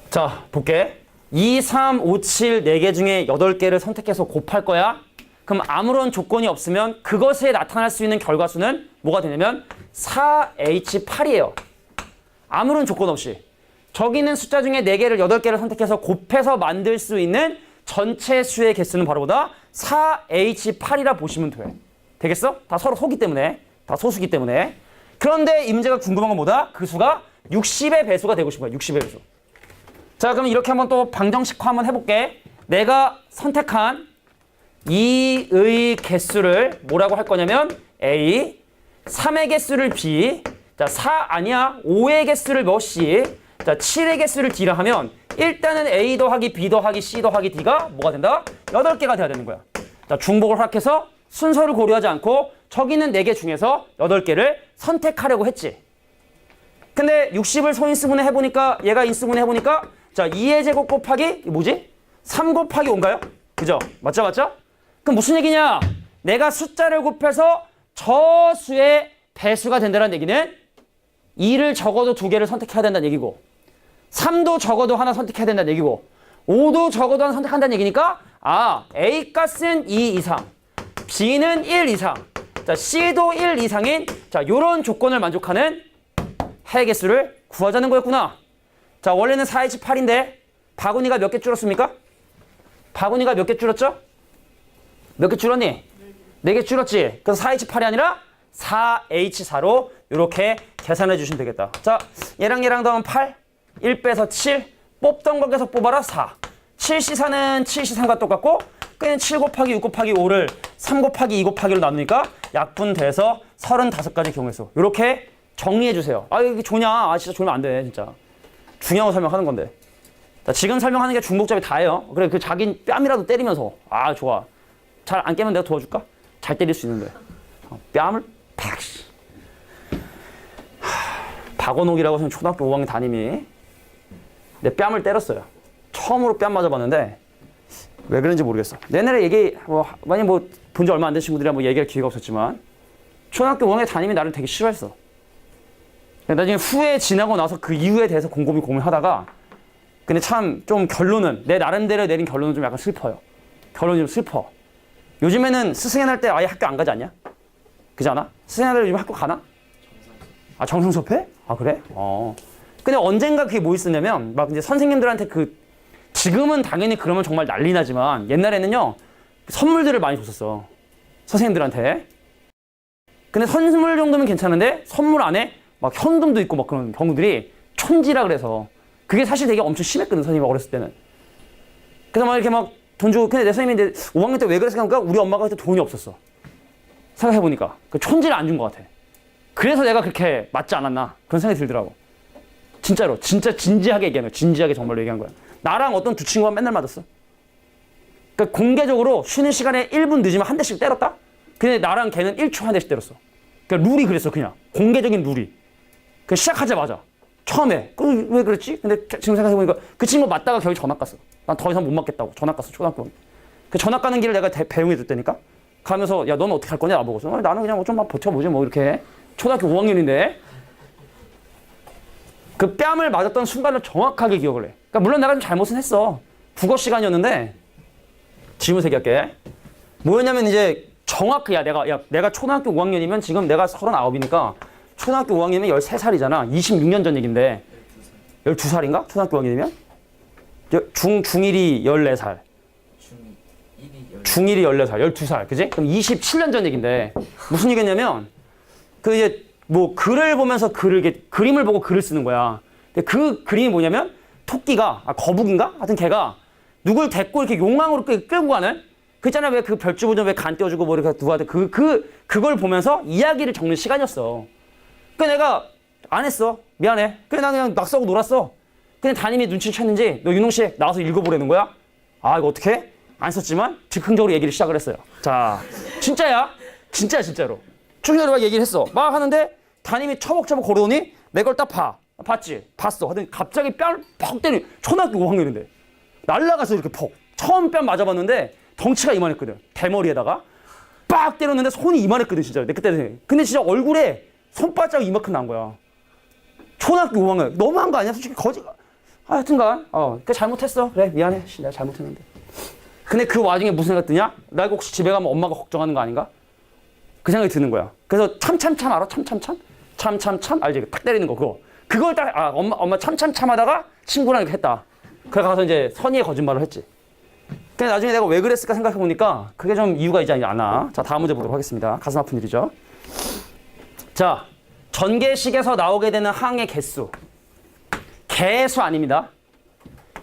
자, 볼게. 2, 3, 5, 7, 4개 중에 8개를 선택해서 곱할 거야. 그럼 아무런 조건이 없으면 그것에 나타날 수 있는 결과수는 뭐가 되냐면 4H8이에요. 아무런 조건 없이. 저기 있는 숫자 중에 4개를 8개를 선택해서 곱해서 만들 수 있는 전체 수의 개수는 바로 보다 4H8이라 보시면 돼. 되겠어? 다 서로 소기 때문에. 다 소수기 때문에. 그런데 이 문제가 궁금한 건 뭐다? 그 수가 60의 배수가 되고 싶은 거야. 60의 배수. 자, 그럼 이렇게 한번 또 방정식화 한번 해볼게. 내가 선택한 2의 개수를 뭐라고 할 거냐면 A, 3의 개수를 B, 자, 4 아니야. 5의 개수를 몇 C, 자, 7의 개수를 D라 하면 일단은 A 더하기 B 더하기 C 더하기 D가 뭐가 된다? 8개가 돼야 되는 거야. 자, 중복을 허락해서 순서를 고려하지 않고 저기 있는 4개 중에서 8개를 선택하려고 했지. 근데 60을 소인수분해 해보니까 얘가 인수분해 해보니까 자, 2의 제곱 곱하기 뭐지? 3 곱하기 5인가요? 그죠? 맞죠? 그럼 무슨 얘기냐? 내가 숫자를 곱해서 저 수의 배수가 된다는 얘기는 2를 적어도 2개를 선택해야 된다는 얘기고 3도 적어도 하나 선택해야 된다는 얘기고 5도 적어도 하나 선택한다는 얘기니까 아, A 값은 2 이상, B는 1 이상, 자, C도 1 이상인 자, 요런 조건을 만족하는 해 개수를 구하자는 거였구나. 자, 원래는 4H8인데 바구니가 몇 개 줄었습니까? 바구니가 몇 개 줄었죠? 몇 개 줄었니? 4개 줄었지? 그래서 4H8이 아니라 4H4로 이렇게 계산해 주시면 되겠다. 자, 얘랑 더하면 8, 1 빼서 7, 뽑던 거 계속 뽑아라 4. 7C4는 7C3과 똑같고 그냥 7 곱하기 6 곱하기 5를 3 곱하기 2 곱하기로 나누니까 약분돼서 35가지 경우의 수. 이렇게 정리해 주세요. 아, 이게 조냐? 아, 진짜 조면 안 돼, 진짜. 중요한 거 설명하는 건데. 자, 지금 설명하는 게 중복잡이 다예요. 그래, 그 자기 뺨이라도 때리면서. 아, 좋아. 잘 안 깨면 내가 도와줄까? 잘 때릴 수 있는데. 뺨을 팍. 박원옥이라고 하는 초등학교 5학년 담임이 내 뺨을 때렸어요. 처음으로 뺨 맞아봤는데 왜 그런지 모르겠어. 내년에 얘기 많이 본 지 얼마 안 된 친구들이랑 얘기할 기회가 없었지만 초등학교 5학년 담임이 나를 되게 싫어했어. 나중에 후에 지나고 나서 그 이유에 대해서 곰곰이 고민하다가 근데 참 좀 결론은 내 나름대로 내린 결론은 좀 약간 슬퍼요. 결론이 좀 슬퍼. 요즘에는 스승의 날 때 아예 학교 안 가지 않냐? 그지 않아? 스승의 날 요즘 학교 가나? 아, 정상 수업해? 아, 그래? 근데 언젠가 그게 뭐 있었냐면 막 이제 선생님들한테 지금은 당연히 그러면 정말 난리 나지만 옛날에는요 선물들을 많이 줬었어. 선생님들한테. 근데 선물 정도면 괜찮은데 선물 안에 막 현금도 있고 막 그런 경우들이 촌지라 그래서 그게 사실 되게 엄청 심했거든, 선생님이 어렸을 때는. 그래서 막 이렇게 막 돈 주고, 근데 내 선생님이 이제 5학년 때 왜 그랬을까? 우리 엄마가 그때 돈이 없었어. 생각해보니까. 그 촌지를 안 준 것 같아. 그래서 내가 그렇게 맞지 않았나. 그런 생각이 들더라고. 진짜로. 진짜 진지하게 얘기하는 거야. 진지하게 정말로 얘기한 거야. 나랑 어떤 두 친구가 맨날 맞았어. 그러니까 공개적으로 쉬는 시간에 1분 늦으면 한 대씩 때렸다? 근데 나랑 걔는 1초 한 대씩 때렸어. 그러니까 룰이 그랬어, 그냥. 공개적인 룰이. 그 시작하자마자. 처음에. 왜 그랬지? 근데 지금 생각해보니까 그 친구 맞다가 결국 전학 갔어. 난 더 이상 못 맞겠다고. 전학 갔어, 초등학교. 그 전학 가는 길을 내가 배웅해 줬다니까? 가면서, 야, 너는 어떻게 할 거냐? 나보고서. 나는 그냥 좀 막 버텨보지, 뭐, 이렇게. 초등학교 5학년인데. 그 뺨을 맞았던 순간을 정확하게 기억을 해. 그러니까 물론 내가 좀 잘못은 했어. 국어 시간이었는데, 질문 얘기할게. 뭐였냐면 이제 정확히, 내가 초등학교 5학년이면 지금 내가 39이니까 초등학교 5학년이면 13살이잖아. 26년 전 얘긴데. 12살인가? 초등학교 5학년이면? 중1이 14살. 중1이 14살, 12살. 그지? 그럼 27년 전 얘긴데. 무슨 얘기냐면, 이제 뭐 글을 보면서 그림을 보고 글을 쓰는 거야. 근데 그 그림이 뭐냐면, 토끼가, 거북인가? 하여튼 걔가 누굴 데리고 이렇게 용왕으로 끌고 가는? 그 있잖아. 왜 그 별주부전 왜 간 떼어주고 뭐 이렇게 누구한테 그걸 보면서 이야기를 적는 시간이었어. 내가 안 했어. 미안해. 난 그냥 낙서하고 놀았어. 근데 담임이 눈치를 챘는지 너 윤홍 씨 나와서 읽어보라는 거야. 아, 이거 어떡해? 안 썼지만 즉흥적으로 얘기를 시작을 했어요. 자, 진짜야. 진짜로. 충격으로 막 얘기를 했어. 막 하는데 담임이 처벅처벅 걸어오니 내 걸 딱 봐. 봤지? 봤어. 하더니 갑자기 뺨을 퍽 때리니 초등학교 5학년인데 날라가서 이렇게 퍽. 처음 뺨 맞아봤는데 덩치가 이만했거든. 대머리에다가 빡 때렸는데 손이 이만했거든, 진짜. 그때. 근데 진짜 얼굴에 손바닥이 이만큼 난 거야. 초등학교 5학년. 너무한 거 아니야? 솔직히 하여튼간. 잘못했어. 그래, 미안해. 내가 잘못했는데. 근데 그 와중에 무슨 생각 드냐? 나 이거 혹시 집에 가면 엄마가 걱정하는 거 아닌가? 그 생각이 드는 거야. 그래서 참참참 알아? 참참참? 참참참? 알지? 탁 때리는 거 그거. 그걸 딱 엄마 참참참 하다가 친구랑 이렇게 했다. 그래 가서 이제 선의의 거짓말을 했지. 근데 나중에 내가 왜 그랬을까 생각해 보니까 그게 좀 이유가 있지 않아. 자, 다음 문제 보도록 하겠습니다. 가슴 아픈 일이죠. 자, 전개식에서 나오게 되는 항의 개수. 개수 아닙니다.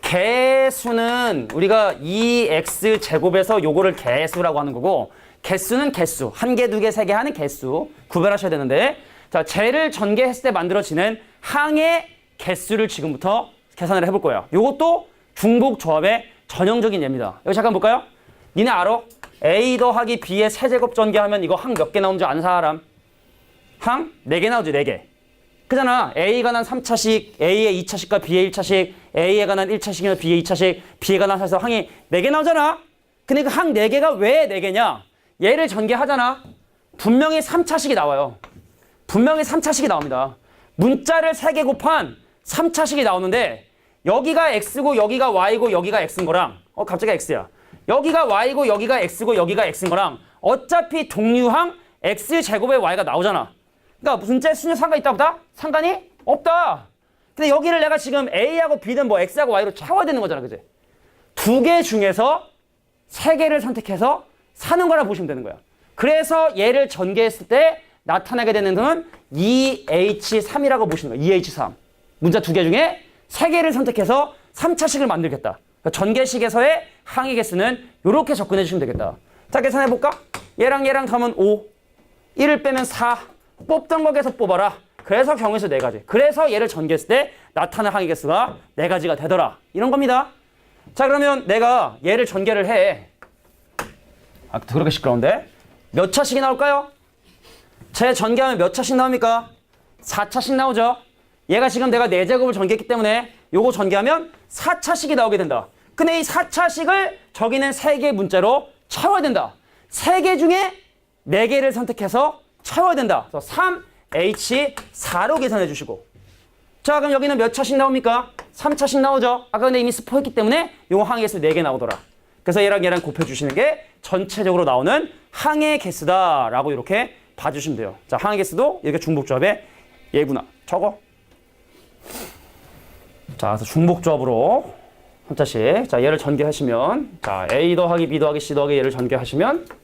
개수는 우리가 2x 제곱에서 요거를 개수라고 하는 거고, 개수는 개수. 한 개, 두 개, 세 개 하는 개수. 구별하셔야 되는데, 자, 쟤를 전개했을 때 만들어지는 항의 개수를 지금부터 계산을 해볼 거예요. 요것도 중복 조합의 전형적인 예입니다. 여기 잠깐 볼까요? 니네 알아? a 더하기 b의 세제곱 전개하면 이거 항 몇 개 나오는 줄 아는 사람? 항 4개 나오지, 4개. 그잖아. A에 관한 3차식, A의 2차식과 B의 1차식, A에 관한 1차식이나 B의 2차식, B에 관한 사에서 항이 4개 나오잖아. 근데 그 항 4개가 왜 4개냐? 얘를 전개하잖아. 분명히 3차식이 나와요. 분명히 3차식이 나옵니다. 문자를 3개 곱한 3차식이 나오는데 여기가 X고 여기가 Y고 여기가 X인 거랑 갑자기 X야. 여기가 Y고 여기가 X고 여기가 X인 거랑 어차피 동류항 X제곱의 Y가 나오잖아. 그러니까 문자의 수는 상관이 있다 보다? 상관이 없다. 근데 여기를 내가 지금 A하고 B는 뭐 X하고 Y로 채워야 되는 거잖아. 그지? 2개 중에서 3개를 선택해서 사는 거라 보시면 되는 거야. 그래서 얘를 전개했을 때 나타나게 되는 건 2H3이라고 보시는 거야. 2H3. 문자 2개 중에 3개를 선택해서 3차식을 만들겠다. 그러니까 전개식에서의 항의 개수는 이렇게 접근해 주시면 되겠다. 자, 계산해 볼까? 얘랑 더하면 5. 1을 빼면 4. 뽑던 거 계속 뽑아라. 그래서 경우에서 4가지. 그래서 얘를 전개했을 때 나타나는 항의 개수가 4가지가 되더라. 이런 겁니다. 자, 그러면 내가 얘를 전개를 해. 그렇게 시끄러운데? 몇 차식이 나올까요? 제 전개하면 몇 차식 나옵니까? 4차식 나오죠? 얘가 지금 내가 4제곱을 전개했기 때문에 요거 전개하면 4차식이 나오게 된다. 근데 이 4차식을 저기는 3개 문자로 채워야 된다. 3개 중에 4개를 선택해서 채워야 된다. 그래서 3H4로 계산해 주시고. 자, 그럼 여기는 몇 차식 나옵니까? 3차식 나오죠? 아까 근데 이미 스포했기 때문에 요 항의 개수 4개 나오더라. 그래서 얘랑 곱해주시는 게 전체적으로 나오는 항의 개수다라고 이렇게 봐주시면 돼요. 자, 항의 개수도 이렇게 중복조합의 예구나. 적어. 자, 그래서 중복조합으로 한 차씩. 자, 얘를 전개하시면, 자, A 더하기 B 더하기 C 더하기 얘를 전개하시면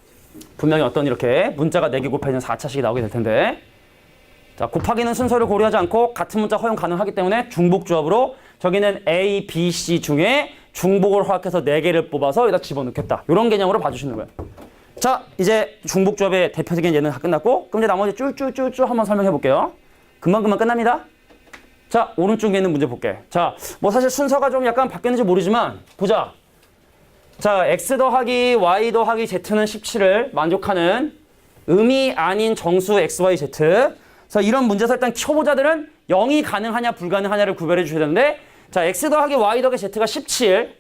분명히 어떤 이렇게 문자가 4개 곱해지는 4차식이 나오게 될 텐데, 자, 곱하기는 순서를 고려하지 않고 같은 문자 허용 가능하기 때문에 중복조합으로 저기는 A, B, C 중에 중복을 허락해서 4개를 뽑아서 여기다 집어넣겠다. 이런 개념으로 봐주시는 거예요. 자, 이제 중복조합의 대표적인 예는 다 끝났고, 그럼 이제 나머지 쭈쭈쭈쭈 한번 설명해 볼게요. 금방 끝납니다. 자, 오른쪽에 있는 문제 볼게. 자, 뭐 사실 순서가 좀 약간 바뀌었는지 모르지만 보자. 자, x 더하기 y 더하기 z는 17을 만족하는 음이 아닌 정수 x, y, z. 그래서 이런 문제에서 일단 초보자들은 0이 가능하냐 불가능하냐를 구별해 주셔야 되는데, 자, x 더하기 y 더하기 z가 17.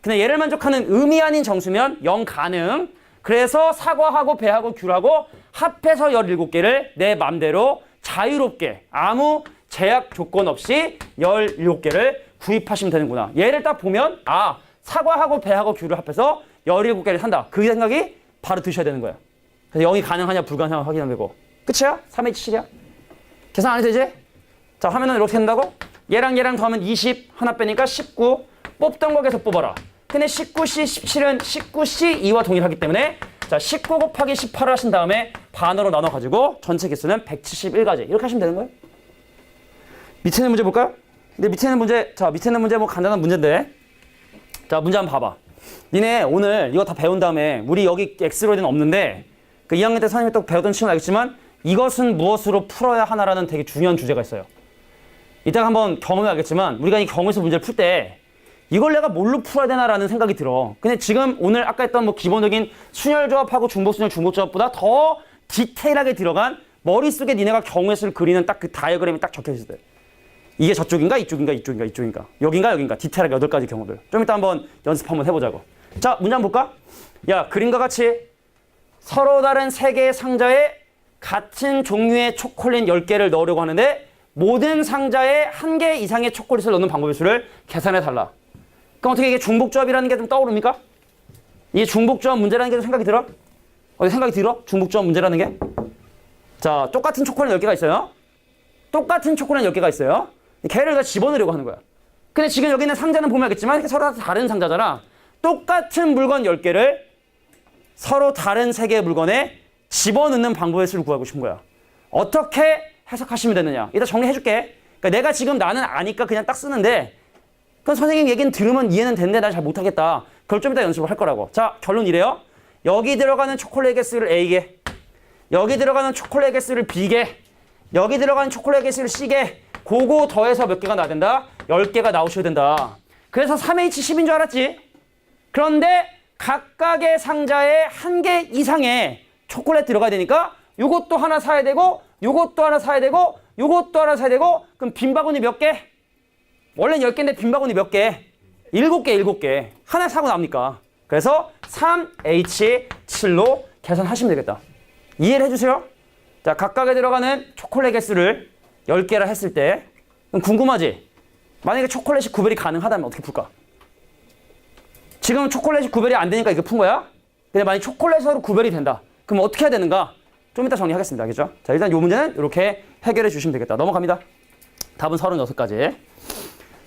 근데 얘를 만족하는 음이 아닌 정수면 0 가능. 그래서 사과하고 배하고 귤하고 합해서 17개를 내 맘대로 자유롭게 아무 제약 조건 없이 17개를 구입하시면 되는구나. 얘를 딱 보면 사과하고 배하고 귤을 합해서 17개를 산다. 그 생각이 바로 드셔야 되는 거예요. 그래서 0이 가능하냐 불가능하냐 확인하면 되고. 끝이야? 3H7이야? 계산 안 해도 되지? 자, 화면은 이렇게 된다고? 얘랑 더하면 20 하나 빼니까 19. 뽑던 거 계속 뽑아라. 근데 19C, 17은 19C 2와 동일하기 때문에 자, 19 곱하기 18을 하신 다음에 반으로 나눠가지고 전체 개수는 171가지. 이렇게 하시면 되는 거예요. 밑에 있는 문제 볼까요? 근데 밑에 있는 문제 뭐 간단한 문제인데. 자, 문제 한번 봐봐. 니네 오늘 이거 다 배운 다음에 우리 여기 X로는 없는데 그 2학년 때 선생님이 또 배웠던 친구는 알겠지만 이것은 무엇으로 풀어야 하나라는 되게 중요한 주제가 있어요. 이따가 한번 경험해 알겠지만 우리가 이 경험에서 문제를 풀 때 이걸 내가 뭘로 풀어야 되나라는 생각이 들어. 근데 지금 오늘 아까 했던 뭐 기본적인 순열조합하고 중복순열 중복조합보다 더 디테일하게 들어간 머릿속에 니네가 경우의 수를 그리는 딱 그 다이어그램이 딱 적혀 있을 때 이게 저쪽인가 이쪽인가 여긴가 디테일하게 8가지 경우들 좀 이따 한번 연습 한번 해보자고. 자, 문제 한번 볼까? 야, 그림과 같이 서로 다른 3개의 상자에 같은 종류의 초콜릿 10개를 넣으려고 하는데 모든 상자에 1개 이상의 초콜릿을 넣는 방법의 수를 계산해 달라. 그럼 어떻게 이게 중복조합이라는 게 좀 떠오릅니까? 이게 중복조합 문제라는 게 생각이 들어? 어디 생각이 들어? 중복조합 문제라는 게? 자, 똑같은 초콜릿 10개가 있어요. 똑같은 초콜릿 10개가 있어요. 걔를 다 집어넣으려고 하는 거야. 근데 지금 여기 있는 상자는 보면 알겠지만 서로 다 다른 상자잖아. 똑같은 물건 10개를 서로 다른 3개의 물건에 집어넣는 방법의 수를 구하고 싶은 거야. 어떻게 해석하시면 되느냐. 이따 정리해줄게. 그러니까 내가 지금 나는 아니까 그냥 딱 쓰는데 그건 선생님 얘기는 들으면 이해는 되는데 난 잘 못하겠다. 그걸 좀 이따 연습을 할 거라고. 자, 결론 이래요. 여기 들어가는 초콜릿 개수를 A개, 여기 들어가는 초콜릿 개수를 B개, 여기 들어가는 초콜릿 개수를 C개, 그거 더해서 몇 개가 나야 된다? 10개가 나오셔야 된다. 그래서 3H10인 줄 알았지? 그런데 각각의 상자에 1개 이상의 초콜릿 들어가야 되니까 요것도 하나 사야 되고 요것도 하나 사야 되고 요것도 하나 사야 되고 그럼 빈 바구니 몇 개? 원래는 10개인데 빈 바구니 몇 개? 7개, 7개. 하나 사고 나옵니까? 그래서 3H7로 계산하시면 되겠다. 이해를 해주세요. 자, 각각에 들어가는 초콜릿 개수를 10개라 했을 때 그럼 궁금하지? 만약에 초콜릿이 구별이 가능하다면 어떻게 풀까? 지금 초콜릿이 구별이 안 되니까 이거 푼 거야? 근데 만약에 초콜릿으로 구별이 된다. 그럼 어떻게 해야 되는가? 좀 이따 정리하겠습니다. 알겠죠? 자, 일단 이 문제는 이렇게 해결해 주시면 되겠다. 넘어갑니다. 답은 36가지.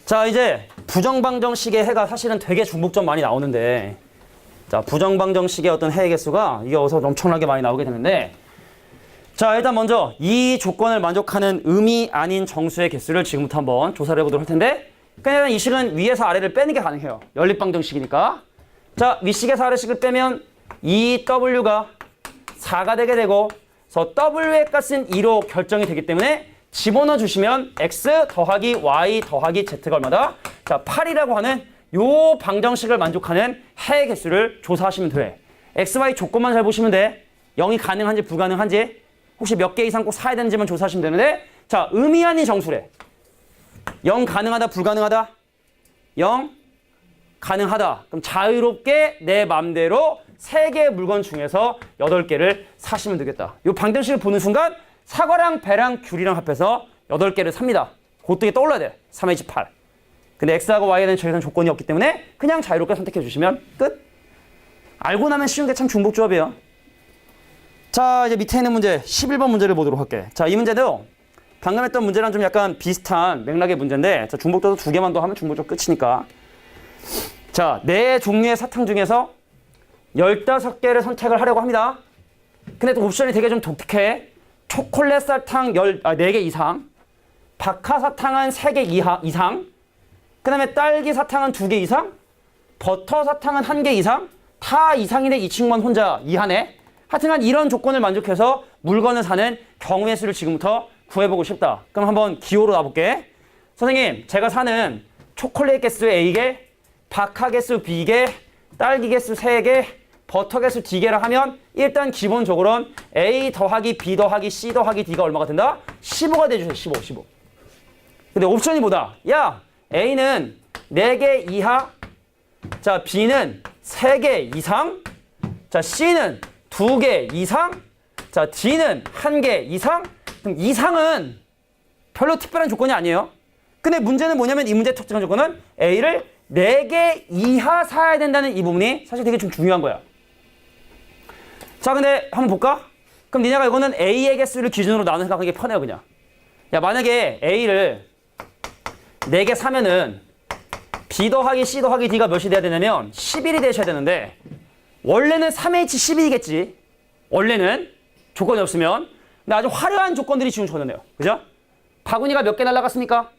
자, 이제 부정방정식의 해가 사실은 되게 중복점 많이 나오는데 자, 부정방정식의 어떤 해의 개수가 이게 어서 엄청나게 많이 나오게 되는데 자, 일단 먼저 이 조건을 만족하는 음이 아닌 정수의 개수를 지금부터 한번 조사를 해보도록 할 텐데 그냥 이 식은 위에서 아래를 빼는 게 가능해요. 연립방정식이니까. 자, 윗식에서 아래식을 빼면 2W가 4가 되게 되고 그래서 W의 값은 2로 결정이 되기 때문에 집어넣어 주시면 X 더하기 Y 더하기 Z가 얼마다? 자, 8이라고 하는 요 방정식을 만족하는 해의 개수를 조사하시면 돼. X, Y 조건만 잘 보시면 돼. 0이 가능한지 불가능한지 혹시 몇 개 이상 꼭 사야 되는지만 조사하시면 되는데 자, 음이 아닌 정수래. 0 가능하다 불가능하다? 0 가능하다. 그럼 자유롭게 내 맘대로 3개의 물건 중에서 8개를 사시면 되겠다. 이 방정식을 보는 순간 사과랑 배랑 귤이랑 합해서 8개를 삽니다. 그것도 떠올라야 돼. 3H8. 근데 X하고 Y에 대한 정해진 조건이 없기 때문에 그냥 자유롭게 선택해 주시면 끝. 알고 나면 쉬운 게 참 중복조합이에요. 자, 이제 밑에 있는 문제 11번 문제를 보도록 할게. 자, 이 문제도 방금 했던 문제랑 좀 약간 비슷한 맥락의 문제인데 자, 중복조도 2개만 더 하면 중복조 끝이니까. 자, 4종류의 사탕 중에서 15개를 선택을 하려고 합니다. 근데 또 옵션이 되게 좀 독특해. 초콜릿 사탕 4개 이상, 박하사탕은 3개 이상, 그 다음에 딸기 사탕은 2개 이상, 버터 사탕은 1개 이상, 다 이상인데 이 친구만 혼자 이하네. 하여튼간 이런 조건을 만족해서 물건을 사는 경우의 수를 지금부터 구해보고 싶다. 그럼 한번 기호로 놔볼게. 선생님, 제가 사는 초콜릿 개수 A개, 박하 개수 B개, 딸기 개수 3개, 버터 개수 D개라 하면 일단 기본적으로는 A 더하기 B 더하기 C 더하기 D가 얼마가 된다? 15가 돼주세요. 15. 근데 옵션이 뭐다? 야, A는 4개 이하, 자, B는 3개 이상, 자, C는 2개 이상, 자, D는 1개 이상. 그럼 이상은 별로 특별한 조건이 아니에요. 근데 문제는 뭐냐면 이 문제의 특징한 조건은 A를 4개 이하 사야 된다는 이 부분이 사실 되게 좀 중요한 거야. 자, 근데 한번 볼까? 그럼 니네가 이거는 A의 개수를 기준으로 나눠 생각하는 게 편해요, 그냥. 야, 만약에 A를 4개 사면은 B 더하기 C 더하기 D가 몇이 돼야 되냐면 11이 되셔야 되는데 원래는 3H12겠지. 원래는 조건이 없으면. 근데 아주 화려한 조건들이 지금 줘졌네요. 그죠? 바구니가 몇 개 날라갔습니까?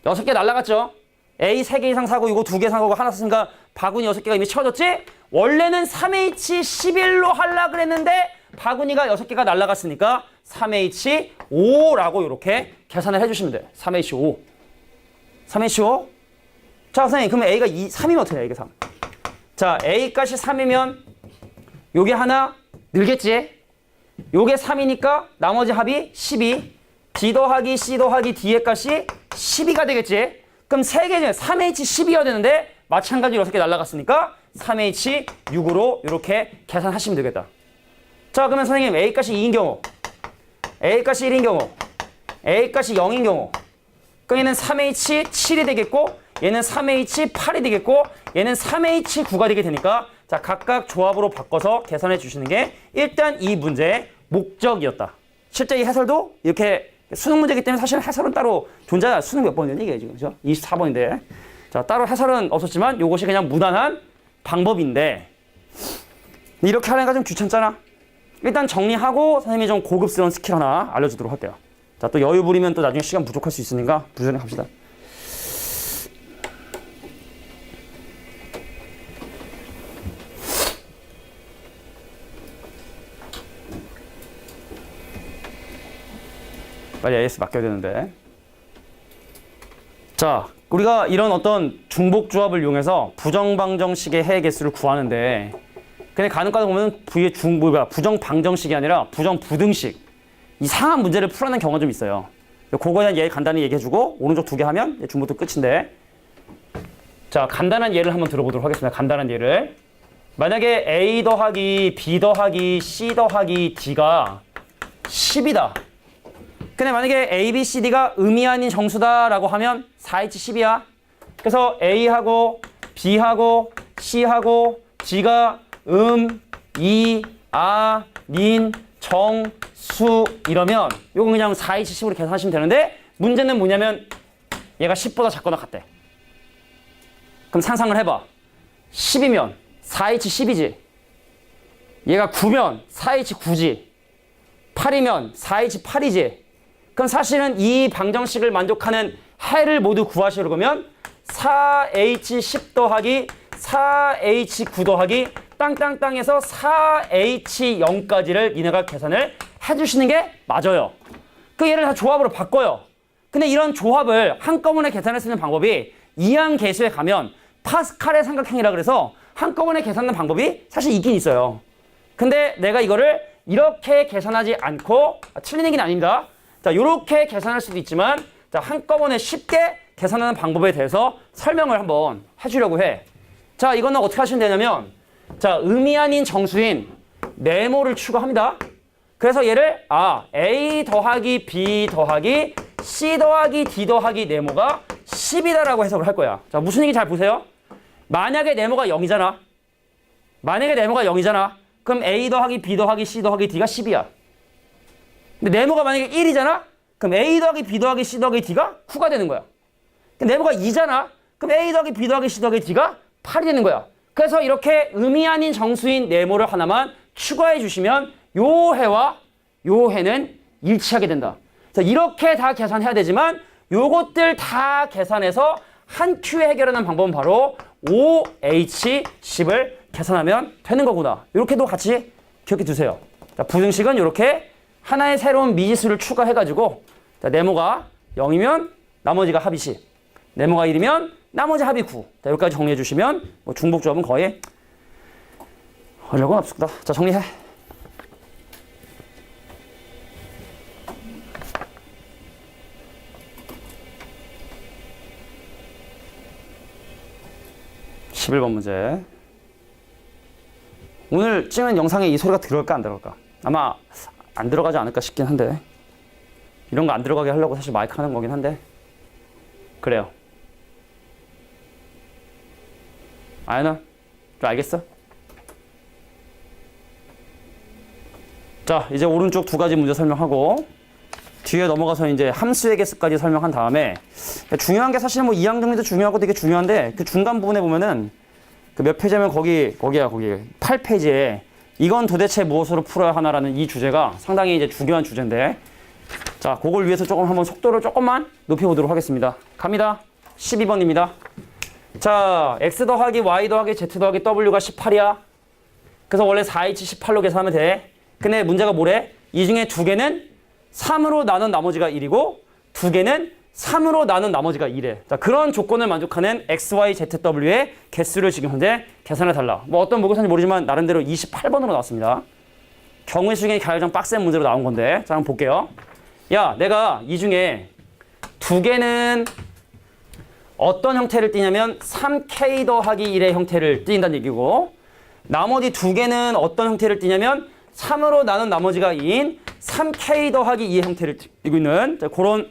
6개 날라갔죠? A 3개 이상 사고 이거 2개 사고 하나 샀으니까 바구니 6개가 이미 채워졌지? 원래는 3H11로 하려고 그랬는데 바구니가 6개가 날라갔으니까 3H5라고 이렇게 계산을 해주시면 돼요. 3H5. 3H5? 자, 선생님, 그러면 A가 3이면 어떻게 해요? A가 3. 자, A 값이 3이면 요게 하나 늘겠지? 요게 3이니까 나머지 합이 12. B 더하기 C 더하기 D의 값이 12가 되겠지? 그럼 3개 중에 3H12여야 되는데 마찬가지로 6개 날라갔으니까 3H6으로 이렇게 계산하시면 되겠다. 자, 그러면 선생님 A 값이 2인 경우, A 값이 1인 경우, A 값이 0인 경우 그럼 얘는 3H7이 되겠고 얘는 3H8이 되겠고 얘는 3H9가 되게 되니까 자, 각각 조합으로 바꿔서 계산해 주시는 게 일단 이 문제의 목적이었다. 실제 이 해설도 이렇게 수능 문제이기 때문에 사실 해설은 따로 존재하지. 수능 몇 번이냐 이게 지금, 그죠? 24번인데. 자, 따로 해설은 없었지만 이것이 그냥 무난한 방법인데 이렇게 하려니까 좀 귀찮잖아. 일단 정리하고 선생님이 좀 고급스러운 스킬 하나 알려주도록 할게요. 자, 또 여유 부리면 또 나중에 시간 부족할 수 있으니까 부지런히 갑시다. 빨리 AS 맡겨야 되는데. 자, 우리가 이런 어떤 중복조합을 이용해서 부정방정식의 해의 개수를 구하는데 근데 간혹가다 보면 부정방정식이 아니라 부정부등식 이상한 문제를 풀어낸 경우가 좀 있어요. 그거에 대한 예를 간단히 얘기해주고 오른쪽 2개 하면 중부터 끝인데 자, 간단한 예를 한번 들어보도록 하겠습니다. 간단한 예를 만약에 A 더하기 B 더하기 C 더하기 D가 10이다. 근데 만약에 A, B, C, D가 음이 아닌 정수다라고 하면 4H 10이야. 그래서 A하고 B하고 C하고 D가 이, 아, 닌, 정, 수 이러면 요건 그냥 4H 10으로 계산하시면 되는데 문제는 뭐냐면 얘가 10보다 작거나 같대. 그럼 상상을 해봐. 10이면 4H 10이지. 얘가 9면 4H 9지. 8이면 4H 8이지. 그럼 사실은 이 방정식을 만족하는 해를 모두 구하시려면 4H10 더하기 4H9 더하기 땅땅땅에서 4H0까지를 니네가 계산을 해주시는 게 맞아요. 그 얘를 다 조합으로 바꿔요. 근데 이런 조합을 한꺼번에 계산할 수 있는 방법이 이항계수에 가면 파스칼의 삼각형이라 그래서 한꺼번에 계산하는 방법이 사실 있긴 있어요. 근데 내가 이거를 이렇게 계산하지 않고 틀린 얘기는 아닙니다. 자, 요렇게 계산할 수도 있지만 자, 한꺼번에 쉽게 계산하는 방법에 대해서 설명을 한번 해주려고 해. 자, 이거는 어떻게 하시면 되냐면 자, 음이 아닌 정수인 네모를 추가합니다. 그래서 얘를 A 더하기 B 더하기 C 더하기 D 더하기 네모가 10이다라고 해석을 할 거야. 자, 무슨 얘기 잘 보세요. 만약에 네모가 0이잖아. 만약에 네모가 0이잖아. 그럼 A 더하기 B 더하기 C 더하기 D가 10이야. 근데 네모가 만약에 1이잖아? 그럼 A 더하기 B 더하기 C 더하기 D가 9가 되는 거야. 근데 네모가 2잖아? 그럼 A 더하기 B 더하기 C 더하기 D가 8이 되는 거야. 그래서 이렇게 음이 아닌 정수인 네모를 하나만 추가해 주시면 요 해와 요 해는 일치하게 된다. 그래서 이렇게 다 계산해야 되지만 요것들 다 계산해서 한 큐에 해결하는 방법은 바로 5H10을 계산하면 되는 거구나. 이렇게도 같이 기억해 두세요. 자, 부등식은 이렇게 하나의 새로운 미지수를 추가해가지고 자, 네모가 0이면 나머지가 합이 10. 네모가 1이면 나머지 합이 9. 자, 여기까지 정리해 주시면 뭐 중복조합은 거의 어려운 건 없습니다. 자, 정리해. (11번) 문제. 오늘 찍은 영상에 이 소리가 들어갈까 안 들어갈까? 아마 안 들어가지 않을까 싶긴 한데 이런 거 안 들어가게 하려고 사실 마이크 하는 거긴 한데 그래요. 아연아, 좀 알겠어? 자, 이제 오른쪽 두 가지 문제 설명하고 뒤에 넘어가서 이제 함수의 개수까지 설명한 다음에 중요한 게 사실 뭐 이항 정리도 중요하고 되게 중요한데 그 중간 부분에 보면은 그 몇 페이지면 거기 8페이지에 이건 도대체 무엇으로 풀어야 하나라는 이 주제가 상당히 이제 중요한 주제인데 자, 그걸 위해서 조금 한번 속도를 조금만 높여보도록 하겠습니다. 갑니다. 12번입니다. 자, x 더하기 y 더하기 z 더하기 w가 18이야. 그래서 원래 4h 18로 계산하면 돼. 근데 문제가 뭐래? 이 중에 두 개는 3으로 나눈 나머지가 1이고 두 개는 3으로 나눈 나머지가 2래. 자, 그런 조건을 만족하는 x, y, z, w의 개수를 지금 현재 계산해 달라. 뭐 어떤 모의고사인지 모르지만 나름대로 28번으로 나왔습니다. 경우의 수중에 가장 빡센 문제로 나온 건데 자, 한번 볼게요. 야, 내가 이 중에 두 개는 어떤 형태를 띠냐면 3k 더하기 1의 형태를 띈다는 얘기고 나머지 두 개는 어떤 형태를 띠냐면 3으로 나눈 나머지가 2인 3k 더하기 2의 형태를 띠고 있는 자, 그런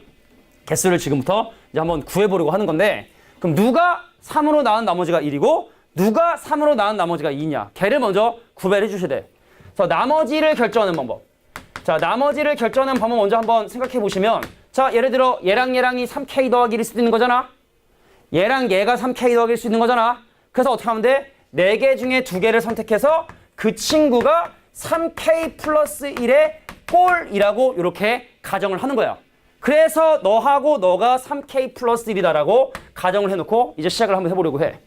개수를 지금부터 이제 한번 구해보려고 하는 건데 그럼 누가 3으로 나눈 나머지가 1이고 누가 3으로 나눈 나머지가 2냐? 걔를 먼저 구별해 주셔야 돼. 그래서 나머지를 결정하는 방법. 자, 나머지를 결정하는 방법 먼저 한번 생각해 보시면, 자, 예를 들어 얘랑 얘랑이 3K 더하기 1일 수도 있는 거잖아. 얘랑 얘가 3K 더하기 1일 수 있는 거잖아. 그래서 어떻게 하면 돼? 4개 중에 2개를 선택해서 그 친구가 3K 플러스 1의 꼴이라고 이렇게 가정을 하는 거야. 그래서 너하고 너가 3K 플러스 1이다라고 가정을 해놓고 이제 시작을 한번 해보려고 해.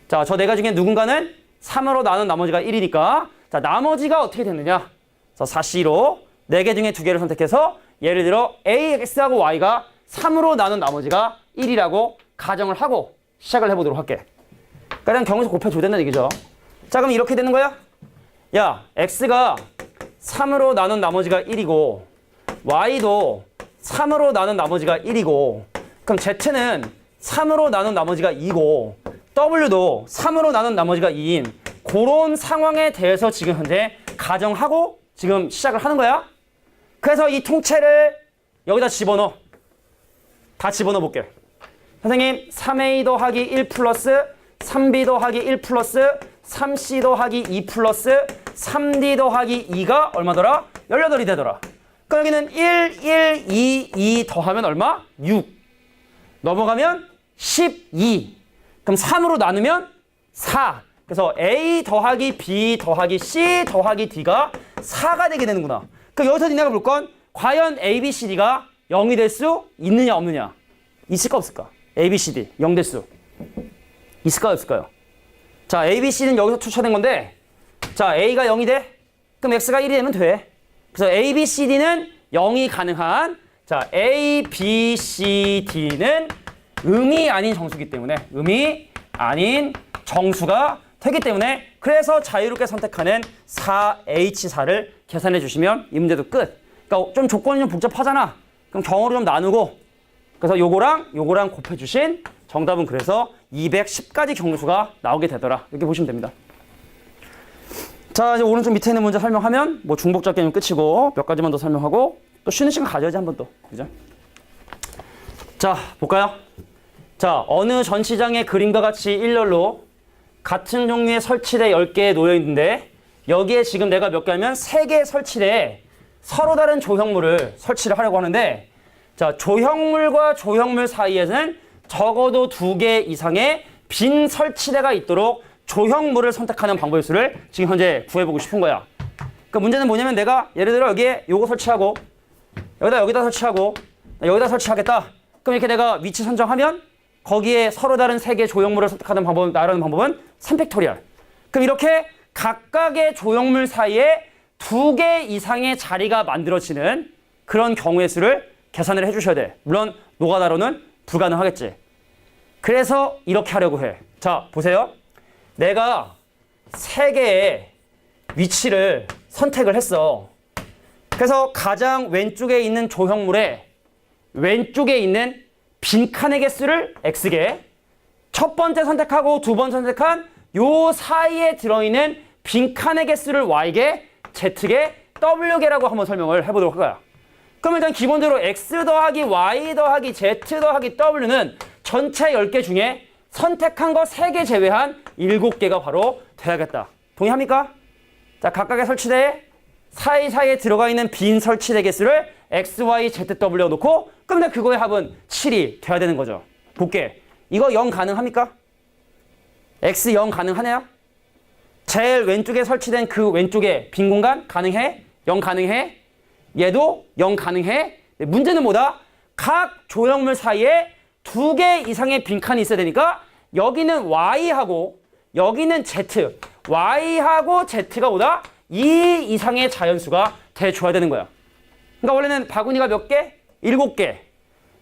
자, 저 4가 중에 누군가는 3으로 나눈 나머지가 1이니까 자, 나머지가 어떻게 됐느냐? 그래서 4C로 4개 중에 2개를 선택해서 예를 들어 AX하고 Y가 3으로 나눈 나머지가 1이라고 가정을 하고 시작을 해보도록 할게. 그냥 경우에서 곱해줘야 된다는 얘기죠. 자, 그럼 이렇게 되는 거야? 야, X가 3으로 나눈 나머지가 1이고 Y도 3으로 나눈 나머지가 1이고 그럼 Z는 3으로 나눈 나머지가 2고 W도 3으로 나눈 나머지가 2인 그런 상황에 대해서 지금 현재 가정하고 지금 시작을 하는 거야. 그래서 이 통째를 여기다 집어넣어. 다 집어넣어 볼게. 선생님 3A 더하기 1 플러스 3B 더하기 1 플러스 3C 더하기 2 플러스 3D 더하기 2가 얼마더라? 18이 되더라. 그럼 여기는 1, 1, 2, 2 더하면 얼마? 6. 넘어가면 12. 그럼 3으로 나누면 4. 그래서 A 더하기 B 더하기 C 더하기 D가 4가 되게 되는구나. 그럼 여기서 니네가 볼 건 과연 A, B, C, D가 0이 될 수 있느냐 없느냐? 있을까 없을까? A, B, C, D 0 될 수 있을까요 없을까요? 자, A, B, C는 여기서 추천된 건데 자, A가 0이 돼? 그럼 X가 1이 되면 돼. 그래서 A, B, C, D는 0이 가능한 자, A, B, C, D는 음이 아닌 정수기 때문에 음이 아닌 정수가 되기 때문에 그래서 자유롭게 선택하는 4H4를 계산해 주시면 이 문제도 끝. 그러니까 좀 조건이 좀 복잡하잖아. 그럼 경우를 좀 나누고 그래서 요거랑 곱해 주신 정답은 그래서 210가지 경우수가 나오게 되더라. 이렇게 보시면 됩니다. 자, 이제 오른쪽 밑에 있는 문제 설명하면 뭐 중복적 개념 끝이고 몇 가지만 더 설명하고 또 쉬는 시간 가져야지 한 번 더. 그죠? 자, 볼까요? 자, 어느 전시장의 그림과 같이 일렬로 같은 종류의 설치대 10개 놓여 있는데 여기에 지금 내가 몇 개 하면 3개 설치대에 서로 다른 조형물을 설치를 하려고 하는데 자, 조형물과 조형물 사이에는 적어도 2개 이상의 빈 설치대가 있도록 조형물을 선택하는 방법의 수를 지금 현재 구해보고 싶은 거야. 그러니까 문제는 뭐냐면 내가 예를 들어 여기에 요거 설치하고 여기다 설치하고 여기다 설치하겠다. 그럼 이렇게 내가 위치 선정하면 거기에 서로 다른 3개 조형물을 선택하는 방법, 나라는 방법은 3팩토리얼. 그럼 이렇게 각각의 조형물 사이에 2개 이상의 자리가 만들어지는 그런 경우의 수를 계산을 해주셔야 돼. 물론 노가다로는 불가능하겠지. 그래서 이렇게 하려고 해. 자, 보세요. 내가 3개의 위치를 선택을 했어. 그래서 가장 왼쪽에 있는 조형물의 왼쪽에 있는 빈칸의 개수를 X개, 첫 번째 선택하고 두 번째 선택한 요 사이에 들어있는 빈칸의 개수를 Y개, Z개, W개라고 한번 설명을 해보도록 할 거야. 그럼 일단 기본적으로 X 더하기 Y 더하기 Z 더하기 W는 전체 10개 중에 선택한 거 3개 제외한 7개가 바로 돼야겠다. 동의합니까? 자, 각각의 설치대에 사이사이에 들어가 있는 빈 설치대 개수를 X, Y, Z, W 놓고 그럼 그거의 합은 7이 돼야 되는 거죠. 볼게. 이거 0 가능합니까? X 0 가능하네요? 제일 왼쪽에 설치된 그 왼쪽에 빈 공간 가능해? 0 가능해? 얘도 0 가능해? 문제는 뭐다? 각 조형물 사이에 2개 이상의 빈칸이 있어야 되니까 여기는 Y하고 여기는 Z, Y하고 Z가 뭐다? 2 이상의 자연수가 돼줘야 되는 거야. 그러니까 원래는 바구니가 몇 개? 7개.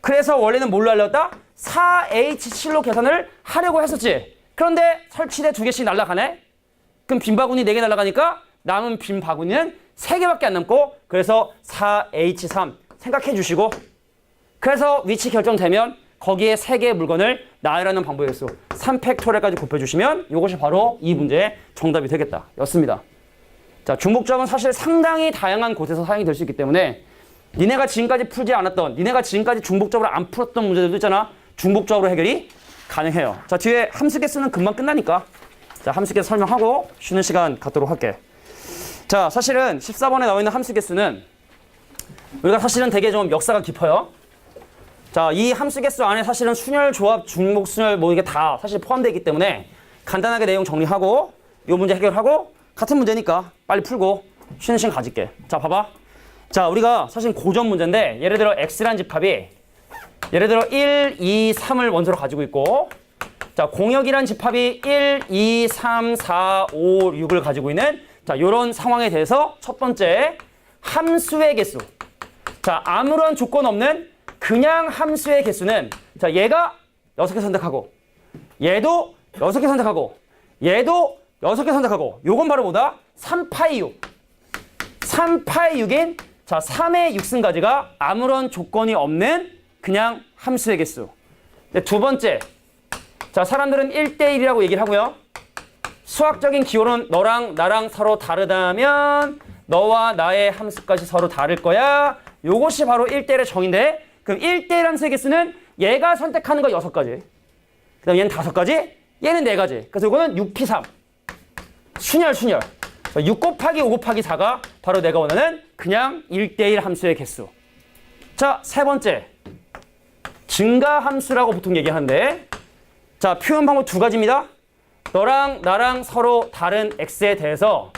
그래서 원래는 뭘로 하려다? 4H7로 계산을 하려고 했었지. 그런데 설치대 2개씩 날아가네? 그럼 빈 바구니 4개 날아가니까 남은 빈 바구니는 3개밖에 안 남고 그래서 4H3 생각해 주시고 그래서 위치 결정되면 거기에 3개의 물건을 나열하는 방법의 수 3팩토리얼까지 곱해주시면 이것이 바로 이 문제의 정답이 되겠다 였습니다. 자, 중복점은 사실 상당히 다양한 곳에서 사용이 될 수 있기 때문에 니네가 지금까지 풀지 않았던 니네가 지금까지 중복적으로 안 풀었던 문제들도 있잖아. 중복적으로 해결이 가능해요. 자, 뒤에 함수 개수는 금방 끝나니까 자, 함수 개수 설명하고 쉬는 시간 갖도록 할게. 자, 사실은 14번에 나와 있는 함수 개수는 우리가 사실은 되게 좀 역사가 깊어요. 자, 이 함수 개수 안에 사실은 순열, 조합, 중복, 순열 뭐 이게 다 사실 포함되어 있기 때문에 간단하게 내용 정리하고 이 문제 해결하고 같은 문제니까 빨리 풀고 쉬는 시간 가질게. 자, 봐봐. 자, 우리가 사실 고전 문제인데 예를 들어 x란 집합이 예를 들어 1, 2, 3을 원소로 가지고 있고 자, 공역이란 집합이 1, 2, 3, 4, 5, 6을 가지고 있는 자, 요런 상황에 대해서 첫 번째 함수의 개수. 자, 아무런 조건 없는 그냥 함수의 개수는 자, 얘가 6개 선택하고 얘도 6개 선택하고 얘도 6개 선택하고 요건 바로 뭐다? 3파이 6. 3파이 6인 자, 3의 6승까지가 아무런 조건이 없는 그냥 함수의 개수. 두 번째. 자, 사람들은 1대1이라고 얘기를 하고요. 수학적인 기호는 너랑 나랑 서로 다르다면 너와 나의 함수까지 서로 다를 거야. 요것이 바로 1대1의 정의인데 그럼 1대1 함수의 개수는 얘가 선택하는 거 6가지. 그 다음 얘는 5가지, 얘는 4가지. 그래서 이거는 6P3. 순열. 6 곱하기 5 곱하기 4가 바로 내가 원하는 그냥 1대1 함수의 개수. 자, 세 번째. 증가함수라고 보통 얘기하는데 자, 표현 방법 2가지입니다. 너랑 나랑 서로 다른 x에 대해서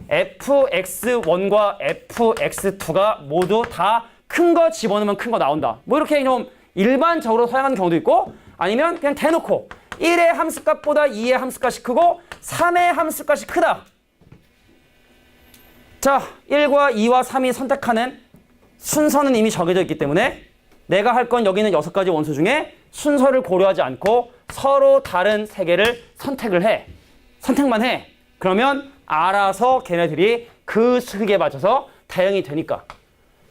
fx1과 fx2가 모두 다 큰 거 집어넣으면 큰 거 나온다. 뭐 이렇게 좀 일반적으로 사용하는 경우도 있고 아니면 그냥 대놓고 1의 함수값보다 2의 함수값이 크고 3의 함수값이 크다. 자, 1과 2와 3이 선택하는 순서는 이미 정해져 있기 때문에 내가 할 건 여기 있는 6가지 원소 중에 순서를 고려하지 않고 서로 다른 3개를 선택을 해. 선택만 해. 그러면 알아서 걔네들이 그 수식에 맞춰서 대응이 되니까.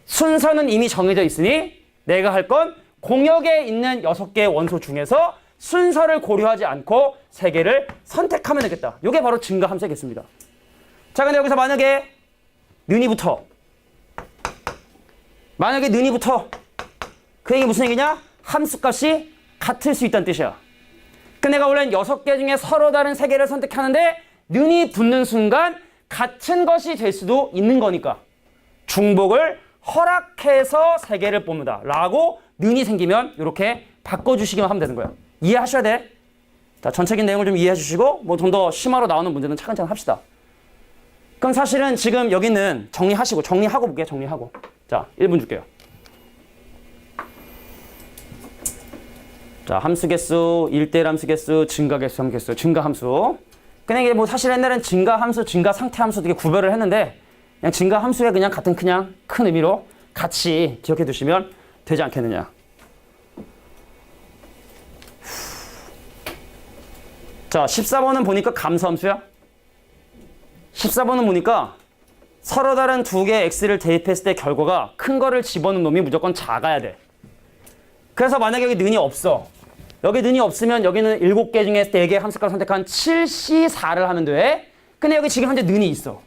순서는 이미 정해져 있으니 내가 할 건 공역에 있는 6개의 원소 중에서 순서를 고려하지 않고 3개를 선택하면 되겠다. 이게 바로 증가함수의 개수입니다. 자, 근데 여기서 만약에 는이 붙어. 그 얘기 무슨 얘기냐? 함수값이 같을 수 있다는 뜻이야. 근데 내가 원래는 6개 중에 서로 다른 3개를 선택하는데 는이 붙는 순간 같은 것이 될 수도 있는 거니까 중복을 허락해서 3개를 뽑는다 라고 는이 생기면 이렇게 바꿔주시기만 하면 되는 거야. 이해하셔야 돼. 자, 전체적인 내용을 좀 이해해 주시고 뭐 좀 더 심화로 나오는 문제는 차근차근 합시다. 그럼 사실은 지금 여기는 정리하고 볼게요. 정리하고. 자, 1분 줄게요. 자, 함수 개수, 1대1 함수 개수, 증가 개수, 함수 개수, 증가 함수. 근데 이게 뭐 사실 옛날엔 증가 함수, 증가 상태 함수 되게 구별을 했는데 그냥 증가 함수에 그냥 같은 그냥 큰 의미로 같이 기억해 두시면 되지 않겠느냐. 자, 14번은 보니까 감소함수야. 14번은 보니까 서로 다른 2개의 x를 대입했을 때 결과가 큰 거를 집어넣은 놈이 무조건 작아야 돼. 그래서 만약에 여기 는이 없어. 여기 는이 없으면 여기는 7개 중에 4개의 함수값을 선택한 7C4를 하면 돼. 근데 여기 지금 현재 는이 있어.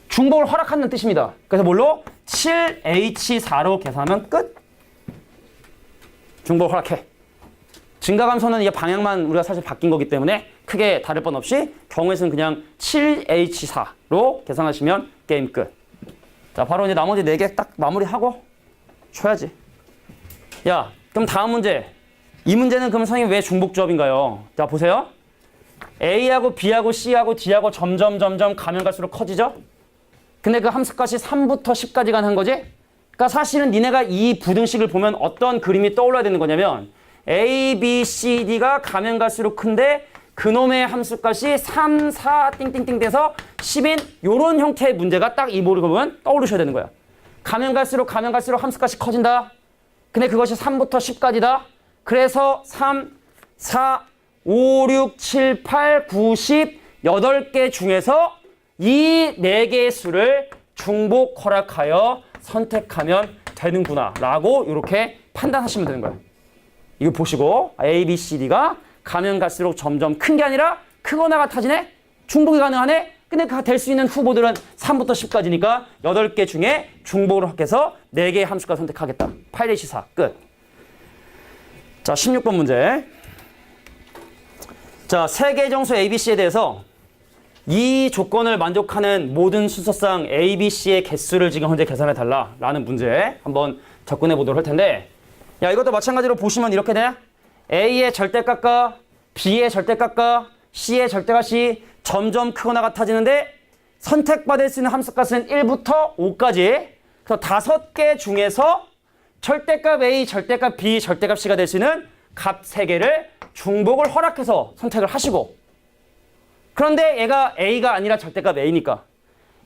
중복을 허락하는 뜻입니다. 그래서 뭘로? 7H4로 계산하면 끝. 중복을 허락해. 증가감소는 이게 방향만 우리가 사실 바뀐 거기 때문에 크게 다를 번 없이 경우의 수는 그냥 7H4로 계산하시면 게임 끝. 자, 바로 이제 나머지 4개 딱 마무리하고 쉬어야지. 야, 그럼 다음 문제. 이 문제는 그럼 선생님 왜 중복조합인가요? 자, 보세요. A하고 B하고 C하고 D하고 점점 가면 갈수록 커지죠? 근데 그 함수값이 3부터 10까지 가는 거지? 그러니까 사실은 니네가 이 부등식을 보면 어떤 그림이 떠올라야 되는 거냐면 A, B, C, D가 가면 갈수록 큰데 그놈의 함수값이 3, 4, 띵띵띵 돼서 10인 요런 형태의 문제가 딱 이 모르고 보면 떠오르셔야 되는 거야. 가면 갈수록 함수값이 커진다. 근데 그것이 3부터 10까지다. 그래서 3, 4, 5, 6, 7, 8, 9, 10, 8개 중에서 이 4개의 수를 중복 허락하여 선택하면 되는구나 라고 이렇게 판단하시면 되는 거예요. 이거 보시고 A, B, C, D가 가면 갈수록 점점 큰 게 아니라 크거나 같아지네? 중복이 가능하네? 근데 될 수 있는 후보들은 3부터 10까지니까 8개 중에 중복을 허락해서 4개의 함수가 선택하겠다. 8H4 끝. 자, 16번 문제. 자, 세계 정수 ABC에 대해서 이 조건을 만족하는 모든 순서상 A, B, C의 개수를 지금 현재 계산해 달라라는 문제 한번 접근해 보도록 할 텐데, 야, 이것도 마찬가지로 보시면 이렇게 돼. A의 절대값과 B의 절대값과 C의 절대값이 점점 크거나 같아지는데 선택받을 수 있는 함수값은 1부터 5까지. 그래서 5개 중에서 절대값 A, 절대값 B, 절대값 C가 될 수 있는 값 3개를 중복을 허락해서 선택을 하시고, 그런데 얘가 A가 아니라 절대값 A니까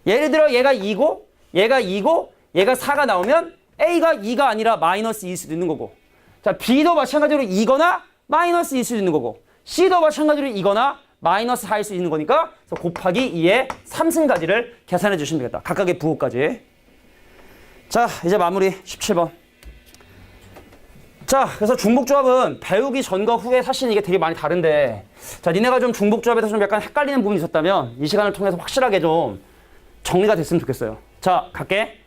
예를 들어 얘가 2고 얘가 2고 얘가 4가 나오면 A가 2가 아니라 마이너스 2일 수도 있는 거고, 자, B도 마찬가지로 2거나 마이너스 2일 수도 있는 거고, C도 마찬가지로 2거나 마이너스 4일 수 있는 거니까 그래서 곱하기 2의 3승까지를 계산해 주시면 되겠다. 각각의 부호까지. 자, 이제 마무리 17번. 자, 그래서 중복조합은 배우기 전과 후에 사실 이게 되게 많이 다른데, 자, 니네가 좀 중복조합에서 좀 약간 헷갈리는 부분이 있었다면 이 시간을 통해서 확실하게 좀 정리가 됐으면 좋겠어요. 자, 갈게.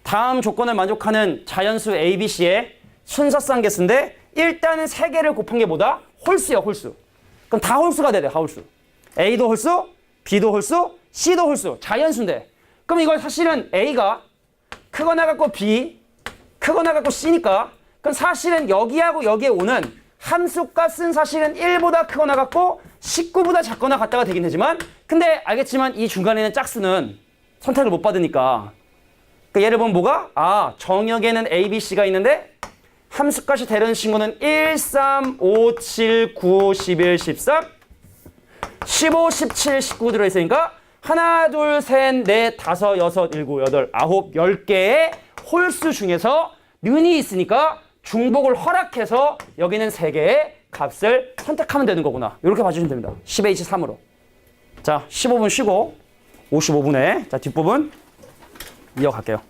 다음 조건을 만족하는 자연수 A, B, C의 순서상 개수인데 일단은 3개를 곱한 게 뭐다? 홀수야, 홀수. 그럼 다 홀수가 돼야 돼, 다 홀수. A도 홀수, B도 홀수, C도 홀수. 자연수인데. 그럼 이걸 사실은 A가 크거나 같고 B, 크거나 같고 C니까, 그럼 사실은 여기하고 여기에 오는 함수값은 사실은 1보다 크거나 같고 19보다 작거나 같다가 되긴 되지만, 근데 알겠지만 이 중간에 있는 짝수는 선택을 못 받으니까, 그러니까 예를 보면 뭐가? 아, 정역에는 A, B, C가 있는데 함수값이 되는 친구는 1, 3, 5, 7, 9, 11, 13, 15, 17, 19 들어있으니까 하나, 둘, 셋, 넷, 다섯, 여섯, 일곱, 여덟, 아홉, 10개의 홀수 중에서 는이 있으니까 중복을 허락해서 여기는 3개의 값을 선택하면 되는 거구나. 이렇게 봐주시면 됩니다. 10H3으로. 자, 15분 쉬고 55분에 자, 뒷부분 이어갈게요.